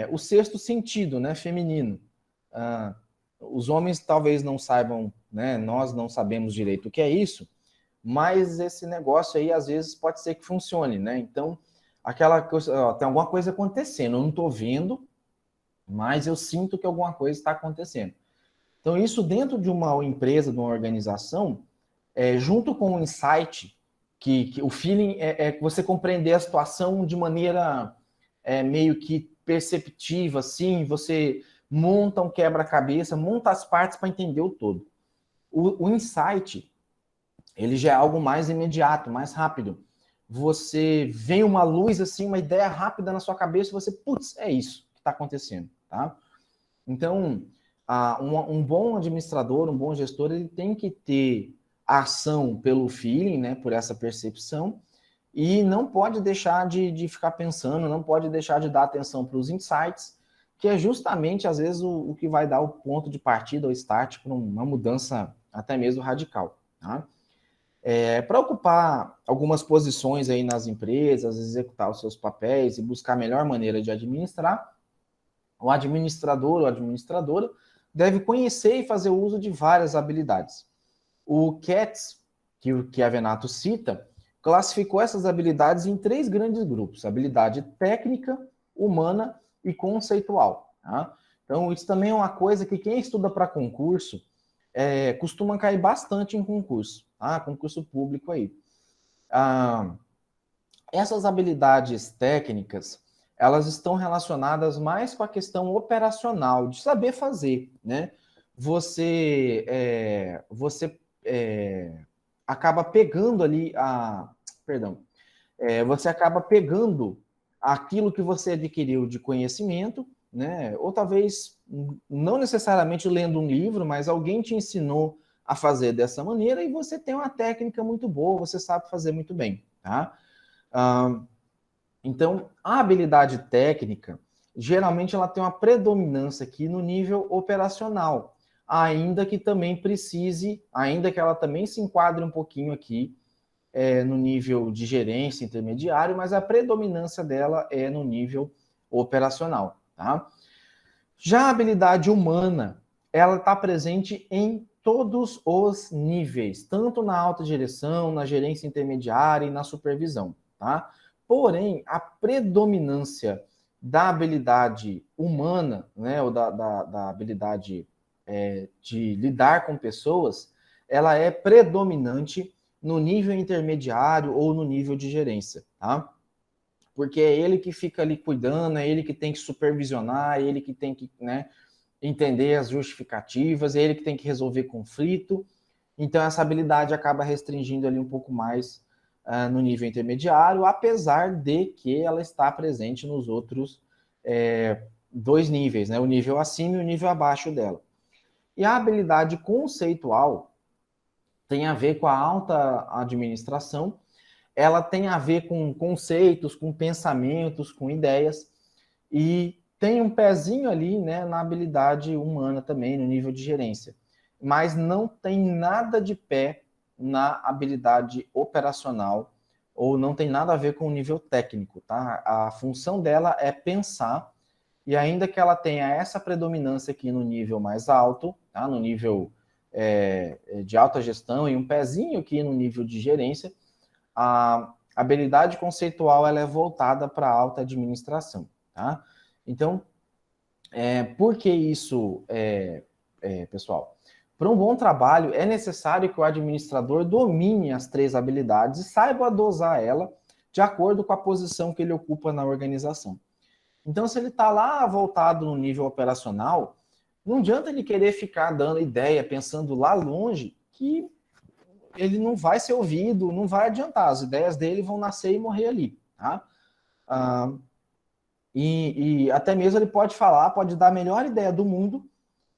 o sexto sentido, né, feminino. Os homens talvez não saibam, né, nós não sabemos direito o que é isso, mas esse negócio aí, às vezes, pode ser que funcione, né? Então, aquela coisa, tem alguma coisa acontecendo, eu não estou vendo, mas eu sinto que alguma coisa está acontecendo. Então, isso dentro de uma empresa, de uma organização, junto com o insight, que o feeling é você compreender a situação de maneira meio que perceptiva, assim, você monta um quebra-cabeça, monta as partes para entender o todo. O insight, ele já é algo mais imediato, mais rápido. Você vê uma luz, assim, uma ideia rápida na sua cabeça e você, putz, é isso que está acontecendo, tá? Então, um bom administrador, um bom gestor, ele tem que ter ação pelo feeling, né, por essa percepção, e não pode deixar de ficar pensando, não pode deixar de dar atenção para os insights, que é justamente, às vezes, o que vai dar o ponto de partida, o start, para uma mudança até mesmo radical. Tá? Para ocupar algumas posições aí nas empresas, executar os seus papéis e buscar a melhor maneira de administrar, o administrador ou administradora deve conhecer e fazer uso de várias habilidades. O Katz, que a Venato cita, classificou essas habilidades em 3 grandes grupos: habilidade técnica, humana e conceitual. Tá? Então, isso também é uma coisa que quem estuda para concurso costuma cair bastante em concurso, tá? Concurso público aí. Essas habilidades técnicas, elas estão relacionadas mais com a questão operacional, de saber fazer, né? Você acaba pegando ali você acaba pegando aquilo que você adquiriu de conhecimento, né? Ou talvez não necessariamente lendo um livro, mas alguém te ensinou a fazer dessa maneira e você tem uma técnica muito boa, você sabe fazer muito bem, tá? Então, a habilidade técnica, geralmente ela tem uma predominância aqui no nível operacional, ainda que também precise, ainda que ela também se enquadre um pouquinho aqui no nível de gerência intermediário, mas a predominância dela é no nível operacional, tá? Já a habilidade humana, ela está presente em todos os níveis, tanto na alta direção, na gerência intermediária e na supervisão, tá? Porém, a predominância da habilidade humana, né, ou da habilidade de lidar com pessoas, ela é predominante no nível intermediário ou no nível de gerência, tá? Porque é ele que fica ali cuidando, é ele que tem que supervisionar, é ele que tem que, né, entender as justificativas, é ele que tem que resolver conflito. Então, essa habilidade acaba restringindo ali um pouco mais no nível intermediário, apesar de que ela está presente nos outros 2 níveis, né? O nível acima e o nível abaixo dela. E a habilidade conceitual tem a ver com a alta administração, ela tem a ver com conceitos, com pensamentos, com ideias, e tem um pezinho ali, né, na habilidade humana também, no nível de gerência. Mas não tem nada de pé na habilidade operacional, ou não tem nada a ver com o nível técnico, tá? A função dela é pensar, e ainda que ela tenha essa predominância aqui no nível mais alto, tá? No nível de alta gestão, e um pezinho aqui no nível de gerência, a habilidade conceitual ela é voltada para a alta administração, tá? Então, por que isso, pessoal? Para um bom trabalho, é necessário que o administrador domine as 3 habilidades e saiba dosar ela de acordo com a posição que ele ocupa na organização. Então, se ele está lá voltado no nível operacional, não adianta ele querer ficar dando ideia, pensando lá longe, que ele não vai ser ouvido, não vai adiantar. As ideias dele vão nascer e morrer ali, tá? E até mesmo ele pode falar, pode dar a melhor ideia do mundo,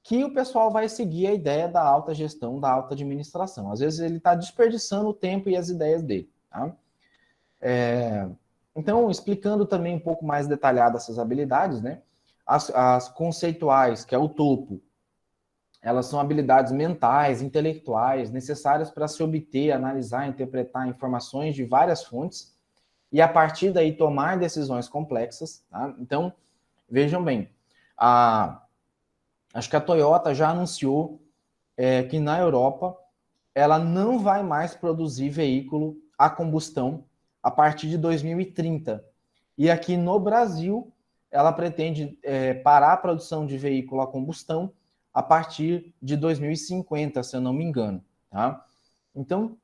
que o pessoal vai seguir a ideia da alta gestão, da alta administração. Às vezes ele está desperdiçando o tempo e as ideias dele, tá? Então, explicando também um pouco mais detalhado essas habilidades, né? As conceituais, que é o topo, elas são habilidades mentais, intelectuais, necessárias para se obter, analisar, interpretar informações de várias fontes e, a partir daí, tomar decisões complexas. Tá? Então, vejam bem, acho que a Toyota já anunciou que na Europa ela não vai mais produzir veículo a combustão a partir de 2030. E aqui no Brasil, ela pretende parar a produção de veículo a combustão a partir de 2050, se eu não me engano. Tá? Então,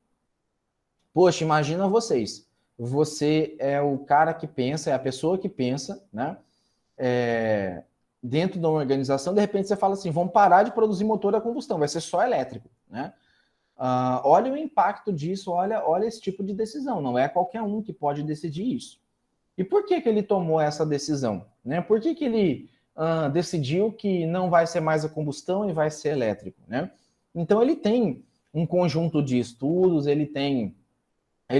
Poxa, imagina vocês. Você é o cara que pensa, é a pessoa que pensa, né? Dentro de uma organização, de repente você fala assim, vamos parar de produzir motor a combustão, vai ser só elétrico, né? Olha o impacto disso, olha esse tipo de decisão, não é qualquer um que pode decidir isso. E por que ele tomou essa decisão? Né? Por que ele decidiu que não vai ser mais a combustão e vai ser elétrico? Né? Então ele tem um conjunto de estudos, ele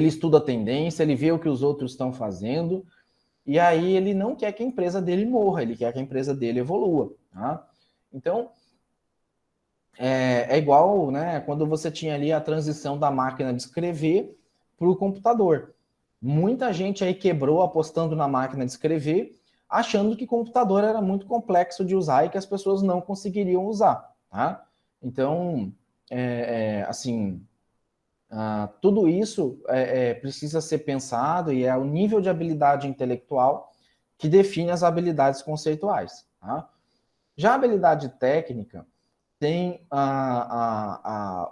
estuda a tendência, ele vê o que os outros estão fazendo, e aí ele não quer que a empresa dele morra, ele quer que a empresa dele evolua. Tá? Então, é igual, né, quando você tinha ali a transição da máquina de escrever para o computador. Muita gente aí quebrou apostando na máquina de escrever, achando que computador era muito complexo de usar e que as pessoas não conseguiriam usar. Tá? Então, assim, tudo isso precisa ser pensado e é o nível de habilidade intelectual que define as habilidades conceituais. Tá? Já a habilidade técnica tem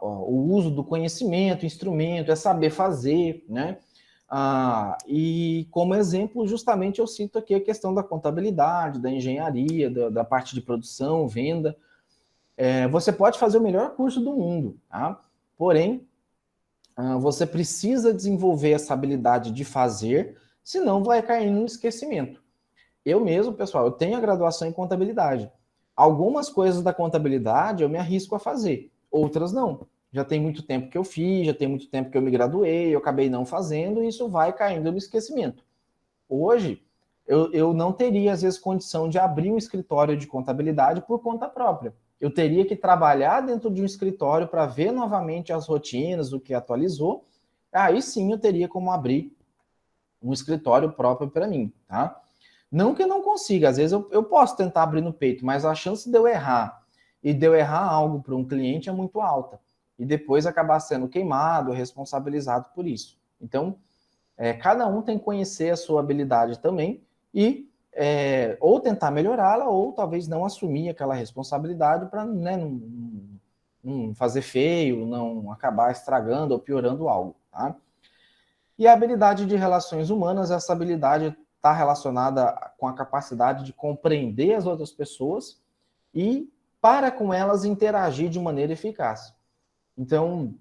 o uso do conhecimento, instrumento, é saber fazer, né? E como exemplo, justamente eu cito aqui a questão da contabilidade, da engenharia, da parte de produção, venda. Você pode fazer o melhor curso do mundo, tá? Porém, você precisa desenvolver essa habilidade de fazer, senão vai cair no esquecimento. Eu mesmo, pessoal, eu tenho a graduação em contabilidade. Algumas coisas da contabilidade eu me arrisco a fazer, outras não. Já tem muito tempo que eu fiz, já tem muito tempo que eu me graduei, eu acabei não fazendo e isso vai caindo no esquecimento. Hoje, eu não teria, às vezes, condição de abrir um escritório de contabilidade por conta própria. Eu teria que trabalhar dentro de um escritório para ver novamente as rotinas, o que atualizou. Aí sim eu teria como abrir um escritório próprio para mim, tá? Não que eu não consiga, às vezes eu posso tentar abrir no peito, mas a chance de eu errar e de eu errar algo para um cliente é muito alta. E depois acabar sendo queimado, responsabilizado por isso. Então, cada um tem que conhecer a sua habilidade também e ou tentar melhorá-la ou talvez não assumir aquela responsabilidade para, né, não fazer feio, não acabar estragando ou piorando algo. Tá? E a habilidade de relações humanas, essa habilidade está relacionada com a capacidade de compreender as outras pessoas e, para com elas, interagir de maneira eficaz. Então,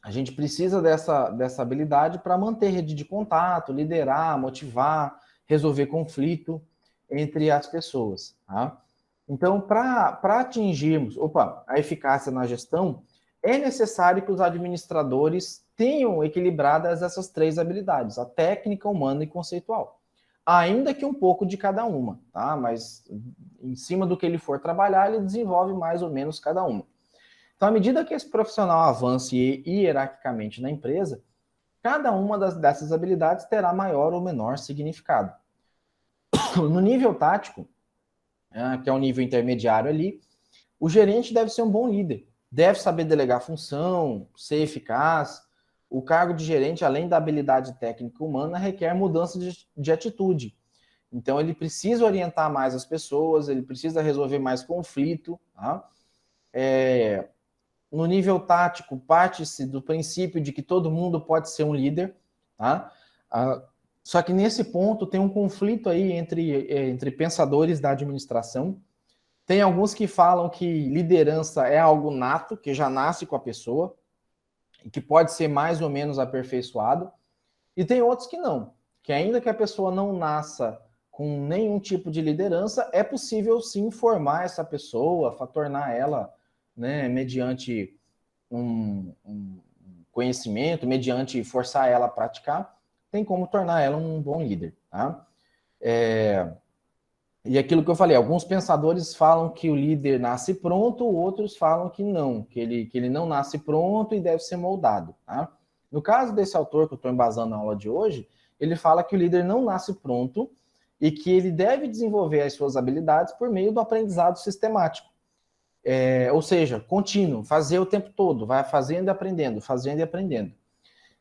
a gente precisa dessa habilidade para manter rede de contato, liderar, motivar, resolver conflito entre as pessoas. Tá? Então, para atingirmos a eficácia na gestão, é necessário que os administradores tenham equilibradas essas três habilidades, a técnica, humana e conceitual. Ainda que um pouco de cada uma, tá? Mas em cima do que ele for trabalhar, ele desenvolve mais ou menos cada uma. Então, à medida que esse profissional avance hierarquicamente na empresa, cada uma dessas habilidades terá maior ou menor significado. No nível tático, que é o nível intermediário ali, o gerente deve ser um bom líder, deve saber delegar função, ser eficaz. O cargo de gerente, além da habilidade técnica humana, requer mudança de atitude. Então, ele precisa orientar mais as pessoas, ele precisa resolver mais conflito. Tá? No nível tático, parte-se do princípio de que todo mundo pode ser um líder. Tá? Só que nesse ponto tem um conflito aí entre pensadores da administração. Tem alguns que falam que liderança é algo nato, que já nasce com a pessoa, e que pode ser mais ou menos aperfeiçoado. E tem outros que não, que ainda que a pessoa não nasça com nenhum tipo de liderança, é possível sim formar essa pessoa, tornar ela, né, mediante um conhecimento, mediante forçar ela a praticar, tem como tornar ela um bom líder. Tá? E aquilo que eu falei, alguns pensadores falam que o líder nasce pronto, outros falam que não, que ele não nasce pronto e deve ser moldado. Tá? No caso desse autor que eu estou embasando na aula de hoje, ele fala que o líder não nasce pronto e que ele deve desenvolver as suas habilidades por meio do aprendizado sistemático. Ou seja, contínuo, fazer o tempo todo, vai fazendo e aprendendo, fazendo e aprendendo.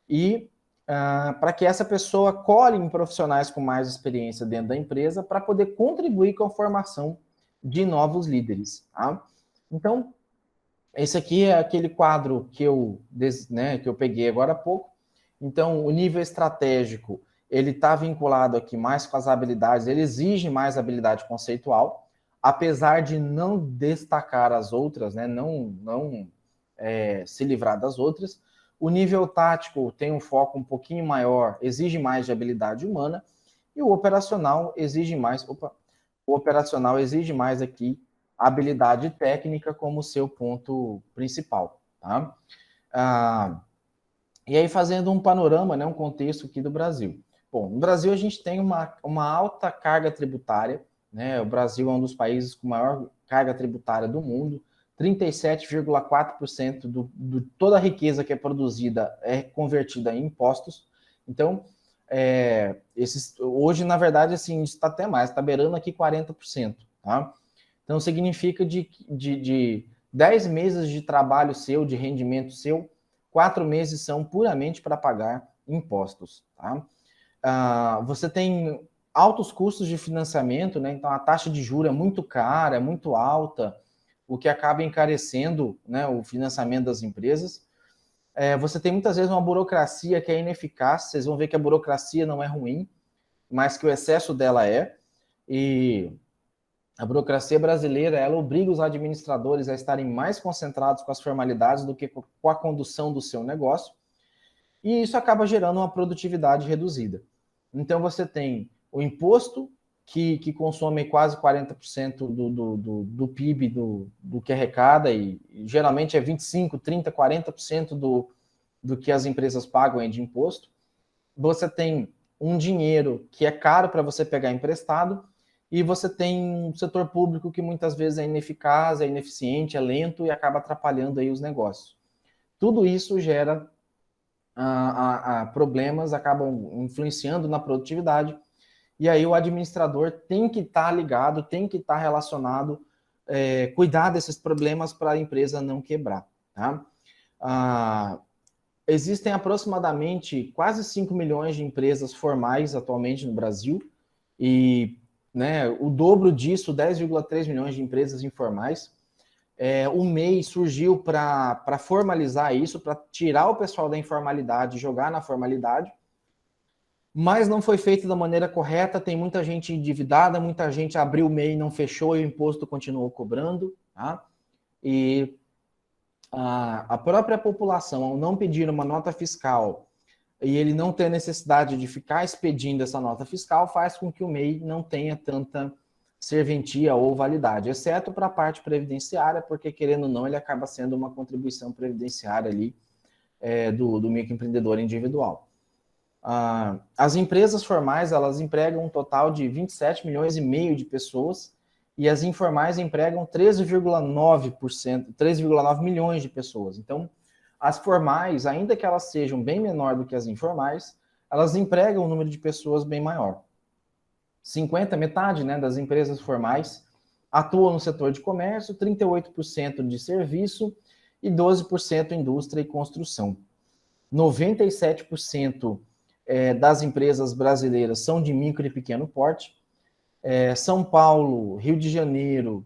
E para que essa pessoa colhe em profissionais com mais experiência dentro da empresa para poder contribuir com a formação de novos líderes. Tá? Então, esse aqui é aquele quadro que eu peguei agora há pouco. Então, o nível estratégico, ele está vinculado aqui mais com as habilidades, ele exige mais habilidade conceitual, apesar de não destacar as outras, né? Não se livrar das outras. O nível tático tem um foco um pouquinho maior, exige mais de habilidade humana, e o operacional exige mais. O operacional exige mais aqui habilidade técnica como seu ponto principal, tá? E aí, fazendo um panorama, né, um contexto aqui do Brasil. Bom, no Brasil a gente tem uma alta carga tributária, né? O Brasil é um dos países com maior carga tributária do mundo. 37,4% de toda a riqueza que é produzida é convertida em impostos. Então, hoje, na verdade, assim, está até mais, está beirando aqui 40%. Tá? Então, significa de 10 meses de trabalho seu, de rendimento seu, 4 meses são puramente para pagar impostos. Tá? Você tem altos custos de financiamento, né? Então a taxa de juros é muito cara, é muito alta, o que acaba encarecendo, né, o financiamento das empresas. Você tem muitas vezes uma burocracia que é ineficaz, vocês vão ver que a burocracia não é ruim, mas que o excesso dela é, e a burocracia brasileira, ela obriga os administradores a estarem mais concentrados com as formalidades do que com a condução do seu negócio, e isso acaba gerando uma produtividade reduzida. Então, você tem o imposto, que consome quase 40% do PIB do que arrecada, e geralmente é 25%, 30%, 40% do que as empresas pagam de imposto. Você tem um dinheiro que é caro para você pegar emprestado, e você tem um setor público que muitas vezes é ineficaz, é ineficiente, é lento e acaba atrapalhando aí os negócios. Tudo isso gera problemas, acabam influenciando na produtividade, e aí o administrador tem que estar ligado, tem que estar relacionado, cuidar desses problemas para a empresa não quebrar. Tá? Existem aproximadamente quase 5 milhões de empresas formais atualmente no Brasil, e né, o dobro disso, 10,3 milhões de empresas informais. O MEI surgiu para formalizar isso, para tirar o pessoal da informalidade e jogar na formalidade, mas não foi feito da maneira correta, tem muita gente endividada, muita gente abriu o MEI e não fechou e o imposto continuou cobrando, tá? E a própria população, ao não pedir uma nota fiscal e ele não ter necessidade de ficar expedindo essa nota fiscal, faz com que o MEI não tenha tanta serventia ou validade, exceto para a parte previdenciária, porque, querendo ou não, ele acaba sendo uma contribuição previdenciária ali do microempreendedor individual. As empresas formais, elas empregam um total de 27 milhões e meio de pessoas, e as informais empregam 13,9%, 13,9 milhões de pessoas. Então, as formais, ainda que elas sejam bem menor do que as informais, elas empregam um número de pessoas bem maior. Metade, né, das empresas formais atuam no setor de comércio, 38% de serviço e 12% indústria e construção. 97% das empresas brasileiras são de micro e pequeno porte. São Paulo, Rio de Janeiro,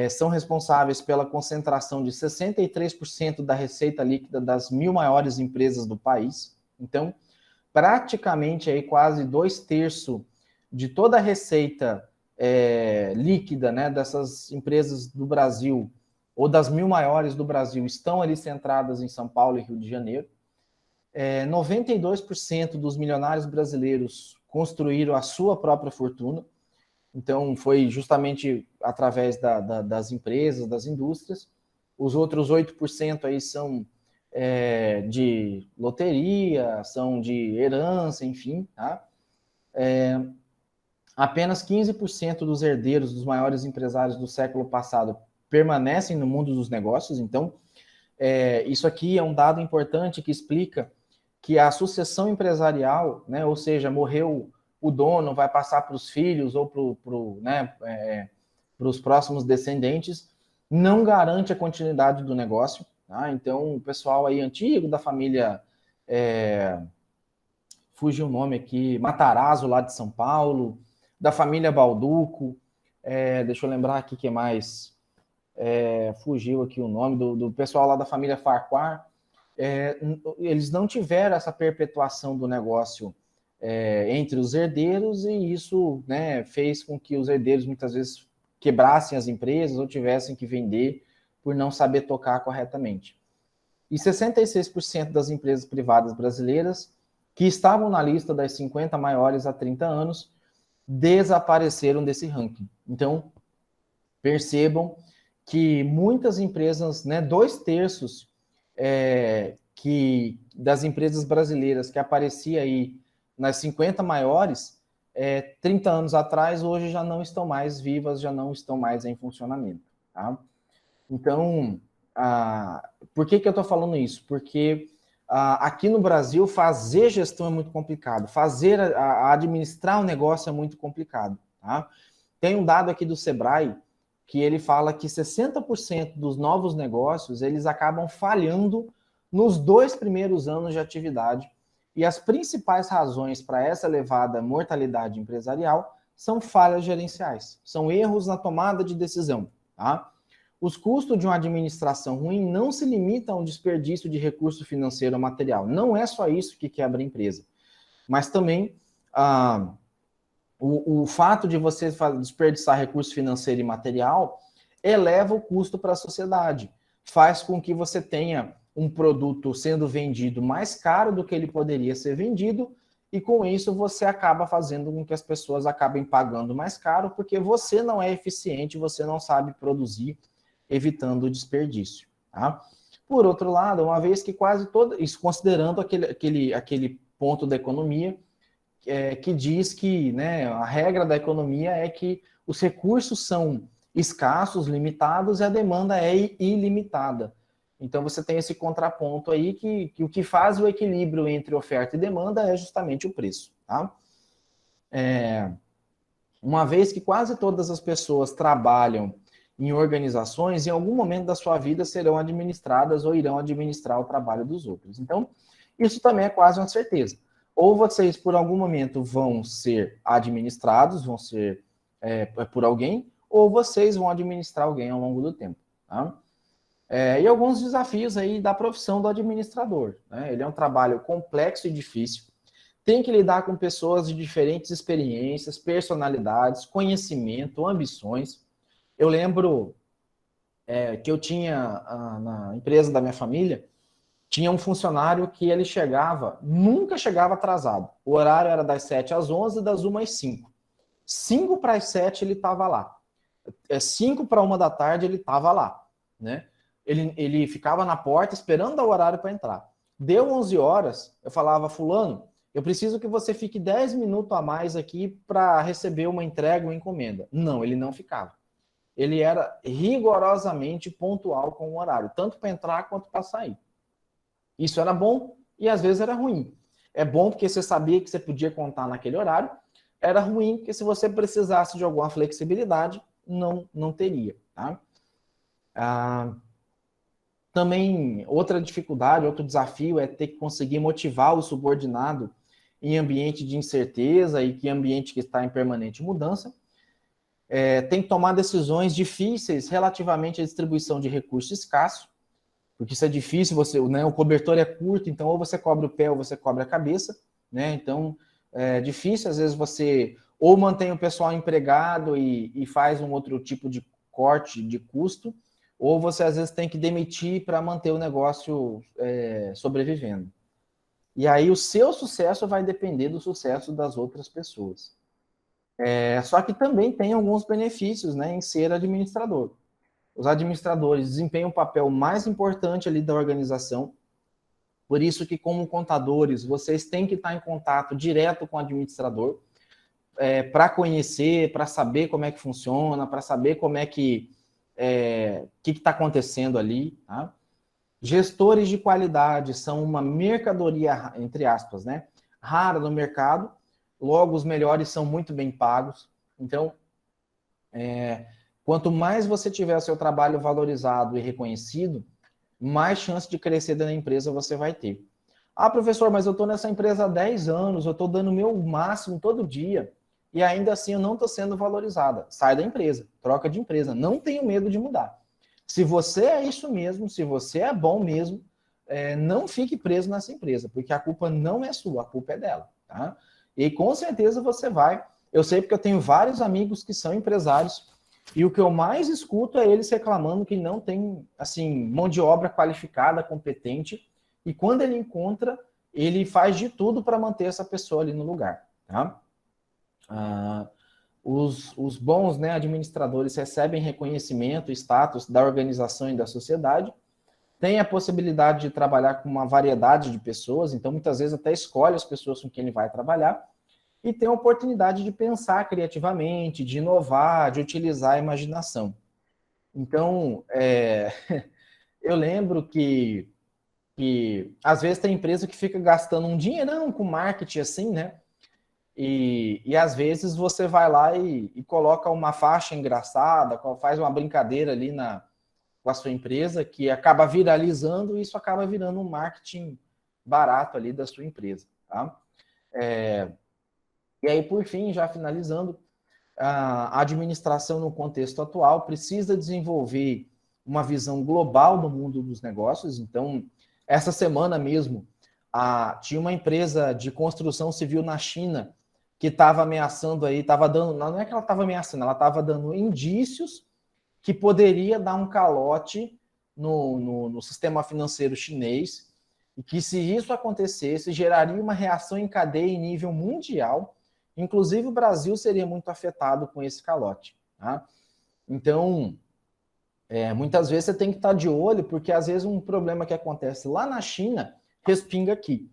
são responsáveis pela concentração de 63% da receita líquida das 1.000 maiores empresas do país. Então, praticamente aí quase 2/3 de toda a receita líquida, né, dessas empresas do Brasil, ou das 1.000 maiores do Brasil, estão ali centradas em São Paulo e Rio de Janeiro. 92% dos milionários brasileiros construíram a sua própria fortuna. Então, foi justamente através das empresas, das indústrias. Os outros 8% aí são de loteria, são de herança, enfim. Tá? Apenas 15% dos herdeiros dos maiores empresários do século passado permanecem no mundo dos negócios. Então, isso aqui é um dado importante que explica que a sucessão empresarial, né, ou seja, morreu o dono, vai passar para os filhos ou para os próximos descendentes, não garante a continuidade do negócio. Tá? Então, o pessoal aí antigo da família, fugiu o nome aqui, Matarazzo, lá de São Paulo, da família Balduco, deixa eu lembrar aqui que mais, fugiu aqui o nome do pessoal lá da família Farquhar, eles não tiveram essa perpetuação do negócio entre os herdeiros, e isso, né, fez com que os herdeiros muitas vezes quebrassem as empresas ou tivessem que vender por não saber tocar corretamente. E 66% das empresas privadas brasileiras que estavam na lista das 50 maiores há 30 anos desapareceram desse ranking. Então, percebam que muitas empresas, né, 2/3 das empresas brasileiras que aparecia aí nas 50 maiores, 30 anos atrás, hoje já não estão mais vivas, já não estão mais em funcionamento. Tá? Então, por que eu estou falando isso? Porque aqui no Brasil, fazer gestão é muito complicado, administrar um negócio é muito complicado. Tá? Tem um dado aqui do Sebrae que ele fala que 60% dos novos negócios, eles acabam falhando nos 2 primeiros anos de atividade, e as principais razões para essa elevada mortalidade empresarial são falhas gerenciais, são erros na tomada de decisão. Tá? Os custos de uma administração ruim não se limitam ao desperdício de recurso financeiro ou material. Não é só isso que quebra a empresa, mas também o fato de você desperdiçar recurso financeiro e material eleva o custo para a sociedade, faz com que você tenha um produto sendo vendido mais caro do que ele poderia ser vendido, e com isso você acaba fazendo com que as pessoas acabem pagando mais caro, porque você não é eficiente, você não sabe produzir, evitando o desperdício. Tá? Por outro lado, uma vez que quase todo isso, considerando aquele ponto da economia, que diz que, né, a regra da economia é que os recursos são escassos, limitados, e a demanda é ilimitada. Então, você tem esse contraponto aí que o que faz o equilíbrio entre oferta e demanda é justamente o preço. Tá? Uma vez que quase todas as pessoas trabalham em organizações, em algum momento da sua vida serão administradas ou irão administrar o trabalho dos outros. Então, isso também é quase uma certeza. Ou vocês, por algum momento, vão ser administrados, vão ser por alguém, ou vocês vão administrar alguém ao longo do tempo. Tá? E alguns desafios aí da profissão do administrador. Né? Ele é um trabalho complexo e difícil, tem que lidar com pessoas de diferentes experiências, personalidades, conhecimento, ambições. Eu lembro que eu tinha, na empresa da minha família, tinha um funcionário que ele nunca chegava atrasado. O horário era das 7 às 11, das 1 às 5. 5 para as 7 ele estava lá. 5 para 1 da tarde ele estava lá. Né? Ele ficava na porta esperando dar o horário para entrar. Deu 11 horas, eu falava, fulano, eu preciso que você fique 10 minutos a mais aqui para receber uma entrega, uma encomenda. Não, ele não ficava. Ele era rigorosamente pontual com o horário, tanto para entrar quanto para sair. Isso era bom e às vezes era ruim. É bom porque você sabia que você podia contar naquele horário. Era ruim porque se você precisasse de alguma flexibilidade, não teria. Tá? Também, outra dificuldade, outro desafio é ter que conseguir motivar o subordinado em ambiente de incerteza e que ambiente que está em permanente mudança. Tem que tomar decisões difíceis relativamente à distribuição de recursos escassos, porque isso é difícil, o cobertor é curto, então ou você cobre o pé ou você cobre a cabeça, né? Então, é difícil, às vezes você ou mantém o pessoal empregado e faz um outro tipo de corte de custo, ou você às vezes tem que demitir para manter o negócio sobrevivendo. E aí o seu sucesso vai depender do sucesso das outras pessoas. Só que também tem alguns benefícios, né, em ser administrador. Os administradores desempenham um papel mais importante ali da organização, por isso que, como contadores, vocês têm que estar em contato direto com o administrador, para conhecer, para saber como é que funciona, para saber como é que está acontecendo ali. Tá? Gestores de qualidade são uma mercadoria, entre aspas, né, rara no mercado, logo os melhores são muito bem pagos. Então, quanto mais você tiver o seu trabalho valorizado e reconhecido, mais chance de crescer dentro da empresa você vai ter. Ah, professor, mas eu estou nessa empresa há 10 anos, eu estou dando o meu máximo todo dia, e ainda assim eu não estou sendo valorizada. Sai da empresa, troca de empresa, não tenho medo de mudar. Se você é isso mesmo, se você é bom mesmo, não fique preso nessa empresa, porque a culpa não é sua, a culpa é dela, tá? E com certeza você vai. Eu sei porque eu tenho vários amigos que são empresários e o que eu mais escuto é eles reclamando que não tem, assim, mão de obra qualificada, competente, e quando ele encontra, ele faz de tudo para manter essa pessoa ali no lugar, tá? Os bons, né, administradores recebem reconhecimento e status da organização e da sociedade, tem a possibilidade de trabalhar com uma variedade de pessoas, então muitas vezes até escolhe as pessoas com quem ele vai trabalhar, e tem a oportunidade de pensar criativamente, de inovar, de utilizar a imaginação. Então, eu lembro que às vezes tem empresa que fica gastando um dinheirão com marketing assim, né? E às vezes você vai lá e coloca uma faixa engraçada, faz uma brincadeira ali com a sua empresa, que acaba viralizando e isso acaba virando um marketing barato ali da sua empresa, tá? E aí, por fim, já finalizando, a administração no contexto atual precisa desenvolver uma visão global do mundo dos negócios. Então, essa semana mesmo, tinha uma empresa de construção civil na China que estava ameaçando aí, estava dando, não é que ela estava ameaçando, ela estava dando indícios que poderia dar um calote no sistema financeiro chinês e que, se isso acontecesse, geraria uma reação em cadeia em nível mundial. Inclusive, o Brasil seria muito afetado com esse calote. Tá? Então, muitas vezes você tem que estar de olho, porque às vezes um problema que acontece lá na China respinga aqui.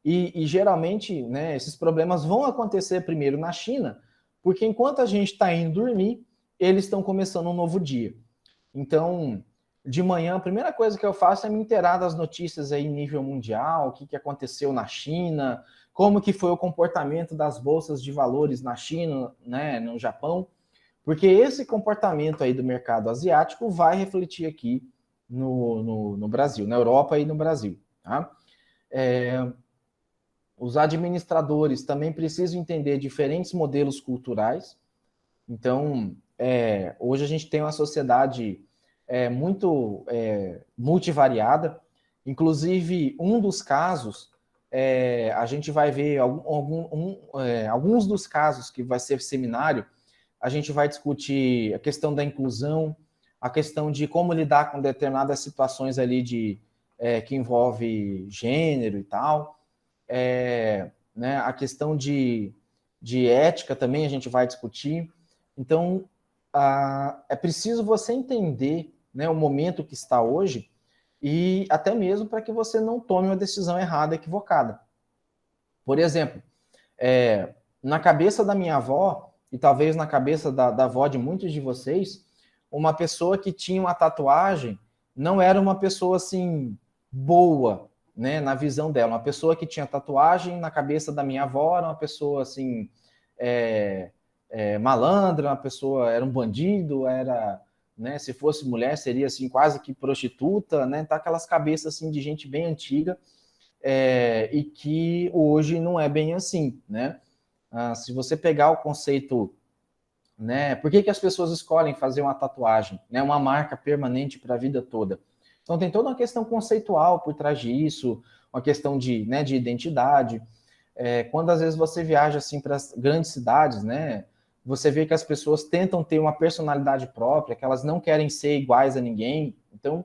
E geralmente, né, esses problemas vão acontecer primeiro na China, porque enquanto a gente está indo dormir, eles estão começando um novo dia. Então, de manhã, a primeira coisa que eu faço é me inteirar das notícias aí em nível mundial, o que aconteceu na China, como que foi o comportamento das bolsas de valores na China, né, no Japão, porque esse comportamento aí do mercado asiático vai refletir aqui no Brasil, na Europa e no Brasil. Tá? Os administradores também precisam entender diferentes modelos culturais. Então, hoje a gente tem uma sociedade muito multivariada. Inclusive, um dos casos, a gente vai ver alguns dos casos que vai ser seminário, a gente vai discutir a questão da inclusão, a questão de como lidar com determinadas situações ali que envolve gênero e tal, né, a questão de ética também a gente vai discutir. Então, é preciso você entender, né, o momento que está hoje e até mesmo para que você não tome uma decisão errada, equivocada. Por exemplo, na cabeça da minha avó, e talvez na cabeça da avó de muitos de vocês, uma pessoa que tinha uma tatuagem não era uma pessoa assim boa, né, na visão dela. Uma pessoa que tinha tatuagem na cabeça da minha avó era uma pessoa assim malandra, uma pessoa era um bandido, era, né, se fosse mulher seria assim quase que prostituta, né, tá aquelas cabeças assim de gente bem antiga e que hoje não é bem assim, né? Se você pegar o conceito, né, por que as pessoas escolhem fazer uma tatuagem, né, uma marca permanente para a vida toda? Então tem toda uma questão conceitual por trás disso, uma questão de identidade. Quando às vezes você viaja assim para as grandes cidades, né, você vê que as pessoas tentam ter uma personalidade própria, que elas não querem ser iguais a ninguém. Então,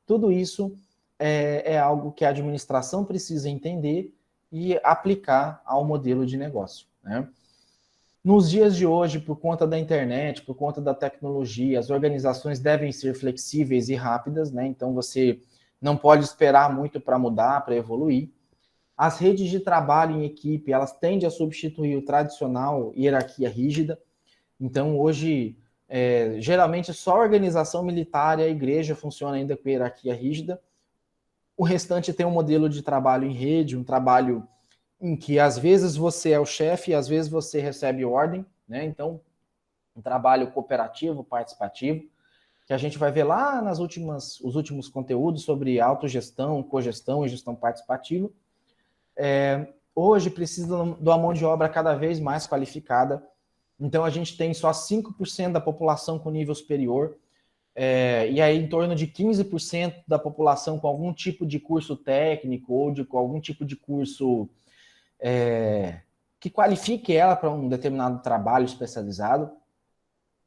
tudo isso é algo que a administração precisa entender e aplicar ao modelo de negócio, né? Nos dias de hoje, por conta da internet, por conta da tecnologia, as organizações devem ser flexíveis e rápidas, né? Então você não pode esperar muito para mudar, para evoluir. As redes de trabalho em equipe, elas tendem a substituir o tradicional hierarquia rígida. Então hoje, geralmente só a organização militar e a igreja funciona ainda com hierarquia rígida. O restante tem um modelo de trabalho em rede, um trabalho em que às vezes você é o chefe e às vezes você recebe ordem, né? Então, um trabalho cooperativo, participativo, que a gente vai ver lá os últimos conteúdos sobre autogestão, cogestão e gestão participativa. Hoje precisa de uma mão de obra cada vez mais qualificada. Então, a gente tem só 5% da população com nível superior. e aí em torno de 15% da população com algum tipo de curso técnico ou com algum tipo de curso que qualifique ela para um determinado trabalho especializado.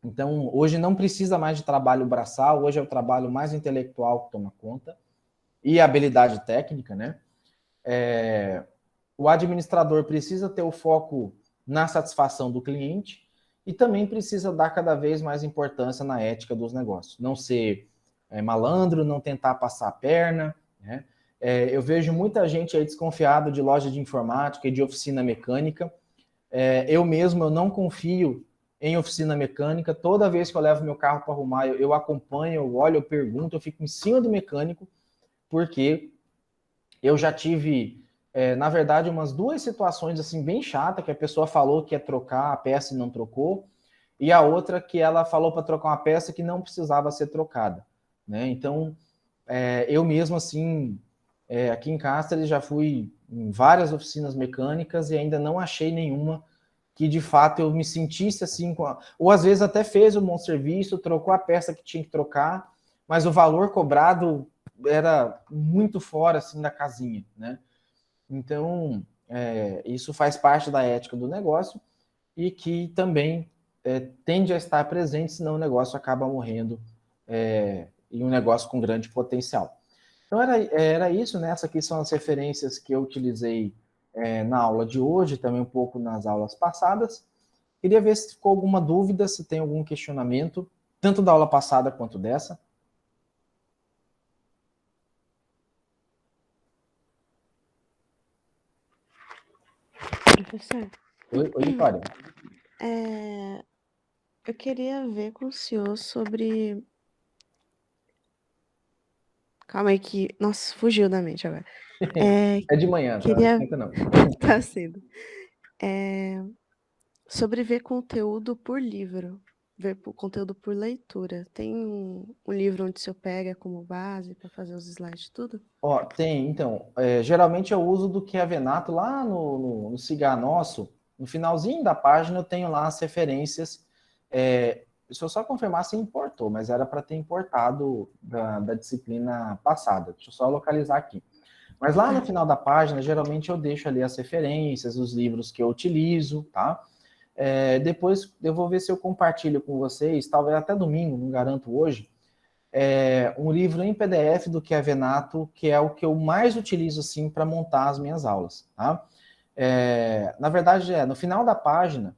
Então, hoje não precisa mais de trabalho braçal, hoje é o trabalho mais intelectual que toma conta, e a habilidade técnica, né? O administrador precisa ter o foco na satisfação do cliente e também precisa dar cada vez mais importância na ética dos negócios. Não ser malandro, não tentar passar a perna, né? Eu vejo muita gente aí desconfiado de loja de informática e de oficina mecânica. Eu mesmo, eu não confio em oficina mecânica. Toda vez que eu levo meu carro para arrumar, eu acompanho, eu olho, eu pergunto, eu fico em cima do mecânico, porque eu já tive, na verdade, umas 2 situações assim bem chatas, que a pessoa falou que ia trocar a peça e não trocou, e a outra que ela falou para trocar uma peça que não precisava ser trocada, né? Então, eu mesmo, assim, aqui em Cáceres já fui em várias oficinas mecânicas e ainda não achei nenhuma que de fato eu me sentisse assim, ou às vezes até fez um bom serviço, trocou a peça que tinha que trocar, mas o valor cobrado era muito fora assim da casinha, né? Então, isso faz parte da ética do negócio e que também tende a estar presente, senão o negócio acaba morrendo em um negócio com grande potencial. Então, era isso, né? Essas aqui são as referências que eu utilizei na aula de hoje, também um pouco nas aulas passadas. Queria ver se ficou alguma dúvida, se tem algum questionamento, tanto da aula passada quanto dessa. Professor, Oi, Vitória. eu queria ver com o senhor sobre... Calma aí que... Nossa, fugiu da mente agora. É de manhã, tá? Não Queria... esquenta não. Tá sendo. Sobre ver conteúdo por livro, ver conteúdo por leitura. Tem um livro onde o senhor pega como base para fazer os slides e tudo? Ó, tem, então, geralmente eu uso do Chiavenato lá no Cigar Nosso, no finalzinho da página eu tenho lá as referências. Deixa eu só confirmar se importou, mas era para ter importado da disciplina passada. Deixa eu só localizar aqui. Mas lá no final da página, geralmente eu deixo ali as referências, os livros que eu utilizo, tá? Depois eu vou ver se eu compartilho com vocês, talvez até domingo, não garanto hoje, um livro em PDF do Chiavenato, que é o que eu mais utilizo assim para montar as minhas aulas, tá? Na verdade, no final da página,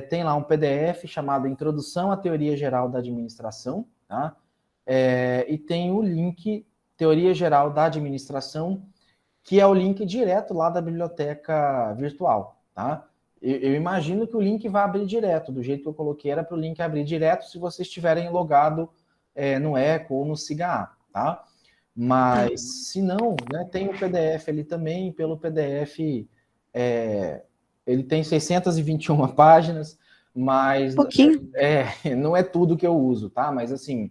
tem lá um PDF chamado Introdução à Teoria Geral da Administração, tá? E tem o link Teoria Geral da Administração, que é o link direto lá da biblioteca virtual, tá? Eu imagino que o link vai abrir direto, do jeito que eu coloquei, era para o link abrir direto se vocês estiverem logado no Eco ou no SIGA, tá? Mas, se não, né, tem o PDF ali também, pelo PDF, ele tem 621 páginas, mas Pouquinho. não é tudo que eu uso, tá? Mas, assim,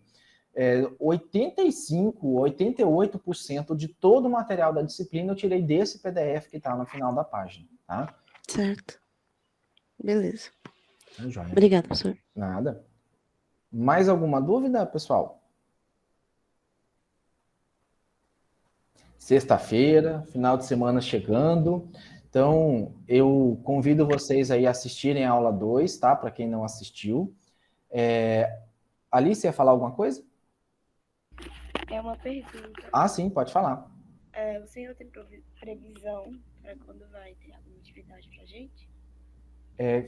85, 88% de todo o material da disciplina eu tirei desse PDF que está no final da página, tá? Certo. Beleza. Joia. Obrigada, professor. Nada. Mais alguma dúvida, pessoal? Sexta-feira, final de semana chegando. Então, eu convido vocês aí a assistirem a aula 2, tá? Para quem não assistiu. Alice, ia falar alguma coisa? É uma pergunta. Ah, sim, pode falar. O senhor tem previsão para quando vai ter alguma atividade para a gente?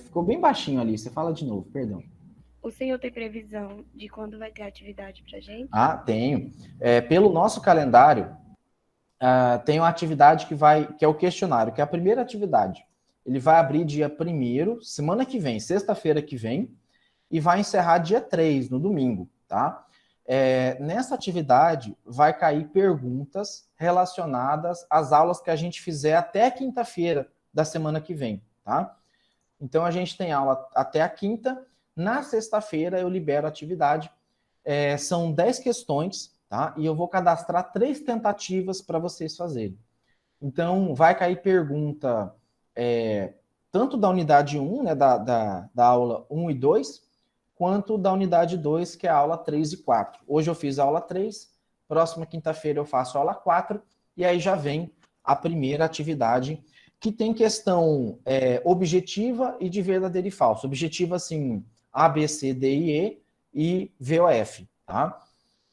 Ficou bem baixinho, Alice. Fala de novo, perdão. O senhor tem previsão de quando vai ter atividade para a gente? Ah, tenho. Pelo nosso calendário, tem uma atividade que é o questionário, que é a primeira atividade. Ele vai abrir dia 1º, semana que vem, sexta-feira que vem, e vai encerrar dia 3, no domingo, tá? Nessa atividade, vai cair perguntas relacionadas às aulas que a gente fizer até quinta-feira da semana que vem, tá? Então, a gente tem aula até a quinta. Na sexta-feira, eu libero a atividade. São 10 questões, tá? E eu vou cadastrar 3 tentativas para vocês fazerem. Então, vai cair pergunta tanto da unidade 1, né, da aula 1 e 2, quanto da unidade 2, que é a aula 3 e 4. Hoje eu fiz a aula 3, próxima quinta-feira eu faço a aula 4, e aí já vem a primeira atividade, que tem questão objetiva e de verdadeiro e falso. Objetiva, assim, A, B, C, D e E VOF, tá?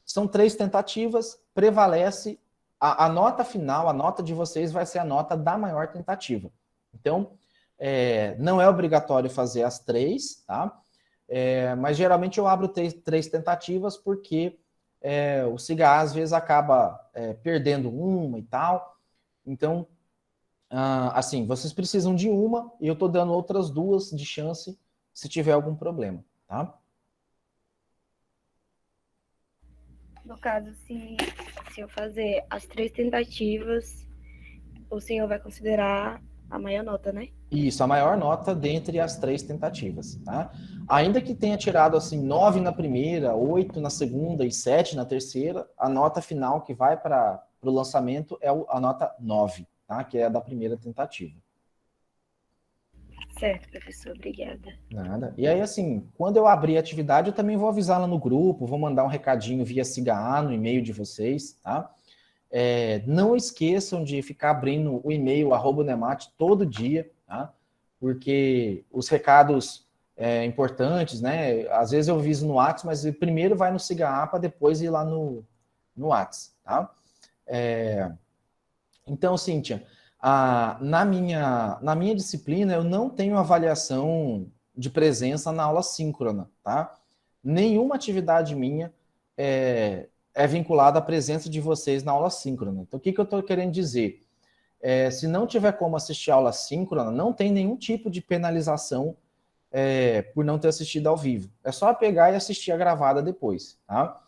São 3 tentativas, prevalece, a nota final, a nota de vocês vai ser a nota da maior tentativa. Então, não é obrigatório fazer as 3, tá? Mas geralmente eu abro 3 tentativas porque o CIGA às vezes acaba perdendo uma e tal. Então, assim, vocês precisam de uma e eu estou dando outras 2 de chance se tiver algum problema, tá? No caso, se eu fazer as 3 tentativas, o senhor vai considerar a maior nota, né? Isso, a maior nota dentre as 3 tentativas, tá? Ainda que tenha tirado, assim, 9 na primeira, 8 na segunda e 7 na terceira, a nota final que vai para o lançamento é a nota 9, tá? Que é a da primeira tentativa. Certo, professor, obrigada. Nada. E aí, assim, quando eu abrir a atividade, eu também vou avisar lá no grupo, vou mandar um recadinho via SIGA no e-mail de vocês, tá? Não esqueçam de ficar abrindo o e-mail @unemate todo dia, tá? Porque os recados importantes, né? Às vezes eu aviso no WhatsApp, mas primeiro vai no SIGA para depois ir lá no WhatsApp, tá? Então, Cíntia, na minha disciplina, eu não tenho avaliação de presença na aula síncrona, tá? Nenhuma atividade minha é vinculada à presença de vocês na aula síncrona. Então, o que eu estou querendo dizer? Se não tiver como assistir a aula síncrona, não tem nenhum tipo de penalização por não ter assistido ao vivo. É só pegar e assistir a gravada depois, tá?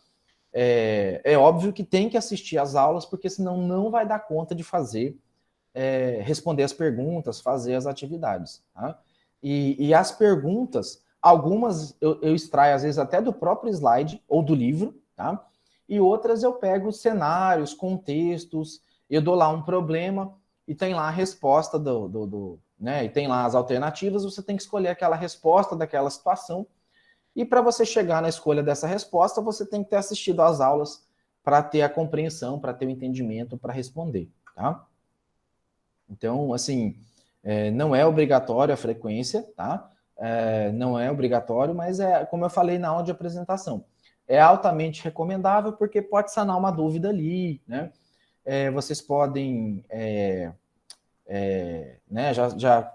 É óbvio que tem que assistir às aulas, porque senão não vai dar conta de fazer, responder as perguntas, fazer as atividades. Tá? E as perguntas, algumas eu extraio, às vezes, até do próprio slide ou do livro, tá? E outras eu pego cenários, contextos, eu dou lá um problema e tem lá a resposta né? E tem lá as alternativas, você tem que escolher aquela resposta daquela situação. E para você chegar na escolha dessa resposta, você tem que ter assistido às aulas para ter a compreensão, para ter o entendimento, para responder, tá? Então, assim, não é obrigatório a frequência, tá? Não é obrigatório, mas como eu falei na aula de apresentação, é altamente recomendável porque pode sanar uma dúvida ali, né? Vocês podem, né,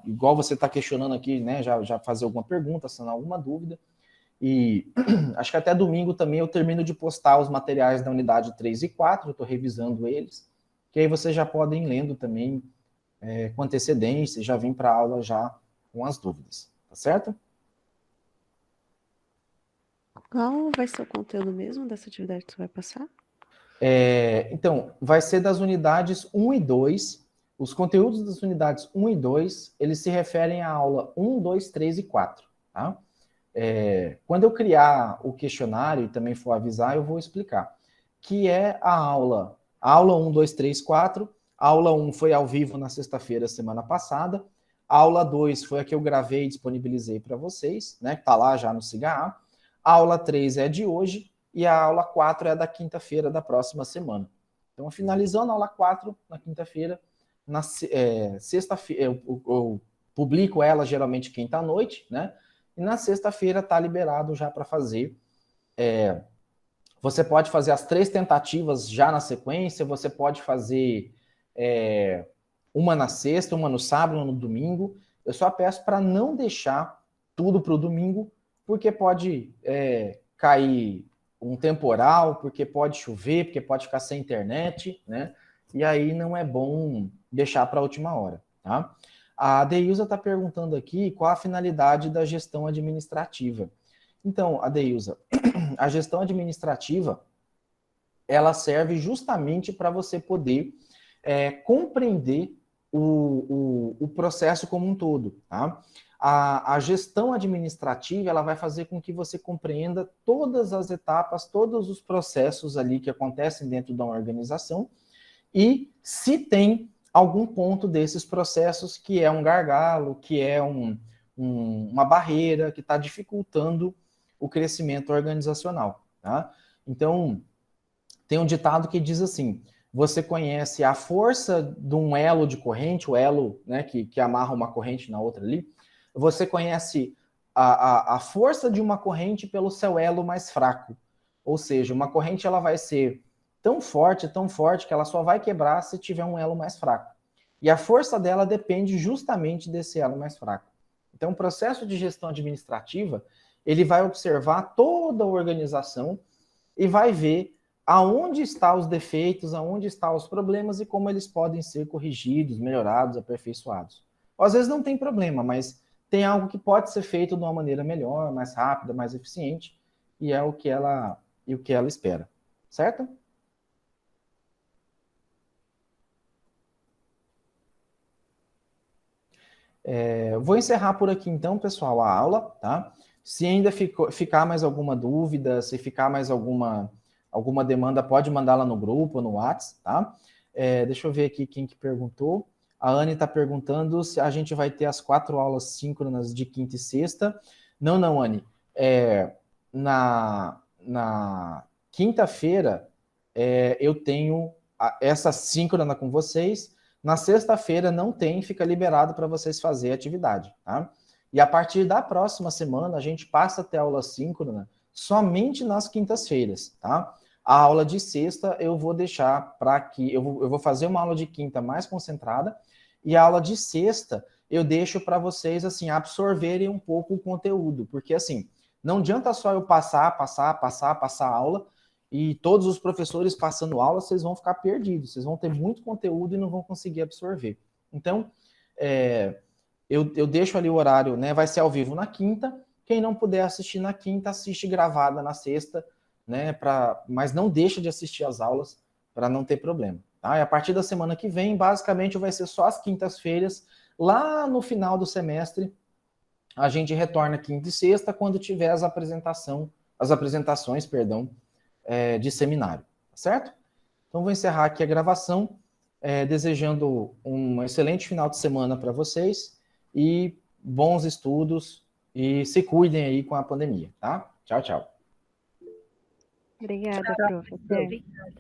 igual você está questionando aqui, né, já fazer alguma pergunta, sanar alguma dúvida. E acho que até domingo também eu termino de postar os materiais da unidade 3 e 4, eu estou revisando eles, que aí vocês já podem ir lendo também com antecedência, já vim para a aula já com as dúvidas, tá certo? Qual vai ser o conteúdo mesmo dessa atividade que você vai passar? Então, vai ser das unidades 1 e 2. Os conteúdos das unidades 1 e 2, eles se referem à aula 1, 2, 3 e 4, tá? Quando eu criar o questionário e também for avisar, eu vou explicar. Que é a aula 1, 2, 3, 4. A aula 1 foi ao vivo na sexta-feira, semana passada. A aula 2 foi a que eu gravei e disponibilizei para vocês, né? Que está lá já no SIGA. A aula 3 é de hoje e a aula 4 é da quinta-feira da próxima semana. Então, finalizando a aula 4 na quinta-feira, na sexta-feira, eu publico ela geralmente quinta à noite, né? E na sexta-feira está liberado já para fazer. Você pode fazer as 3 tentativas já na sequência, você pode fazer uma na sexta, uma no sábado, uma no domingo. Eu só peço para não deixar tudo para o domingo, porque pode cair um temporal, porque pode chover, porque pode ficar sem internet, né? E aí não é bom deixar para a última hora, tá? A Deilza está perguntando aqui qual a finalidade da gestão administrativa. Então, Deilza, a gestão administrativa, ela serve justamente para você poder compreender o processo como um todo, tá? A gestão administrativa, ela vai fazer com que você compreenda todas as etapas, todos os processos ali que acontecem dentro de uma organização e se tem algum ponto desses processos que é um gargalo, que é uma barreira, que está dificultando o crescimento organizacional, tá? Então, tem um ditado que diz assim: você conhece a força de um elo de corrente, o elo, né, que amarra uma corrente na outra ali, você conhece a força de uma corrente pelo seu elo mais fraco. Ou seja, uma corrente ela vai ser tão forte, que ela só vai quebrar se tiver um elo mais fraco. E a força dela depende justamente desse elo mais fraco. Então, o processo de gestão administrativa, ele vai observar toda a organização e vai ver aonde estão os defeitos, aonde estão os problemas e como eles podem ser corrigidos, melhorados, aperfeiçoados. Às vezes não tem problema, mas tem algo que pode ser feito de uma maneira melhor, mais rápida, mais eficiente, e é o que ela espera. Certo? Vou encerrar por aqui então, pessoal, a aula, tá? Se ainda ficar mais alguma dúvida, se ficar mais alguma demanda, pode mandar lá no grupo, no WhatsApp, tá? Deixa eu ver aqui quem que perguntou. A Anne está perguntando se a gente vai ter as 4 aulas síncronas de quinta e sexta. Não, Anne. Na quinta-feira, eu tenho essa síncrona com vocês. Na sexta-feira não tem, fica liberado para vocês fazerem a atividade, tá? E a partir da próxima semana, a gente passa a ter aula síncrona somente nas quintas-feiras, tá? A aula de sexta eu vou deixar para que... Eu vou fazer uma aula de quinta mais concentrada, e a aula de sexta eu deixo para vocês, assim, absorverem um pouco o conteúdo, porque, assim, não adianta só eu passar a aula, e todos os professores passando aula, vocês vão ficar perdidos, vocês vão ter muito conteúdo e não vão conseguir absorver. Então, eu deixo ali o horário, né? Vai ser ao vivo na quinta. Quem não puder assistir na quinta, assiste gravada na sexta, né? Mas não deixa de assistir as aulas para não ter problema. Tá? E a partir da semana que vem, basicamente, vai ser só as quintas-feiras. Lá no final do semestre, a gente retorna quinta e sexta, quando tiver as apresentações, de seminário, certo? Então, vou encerrar aqui a gravação, desejando um excelente final de semana para vocês e bons estudos, e se cuidem aí com a pandemia, tá? Tchau, tchau. Obrigada, prof. Obrigada.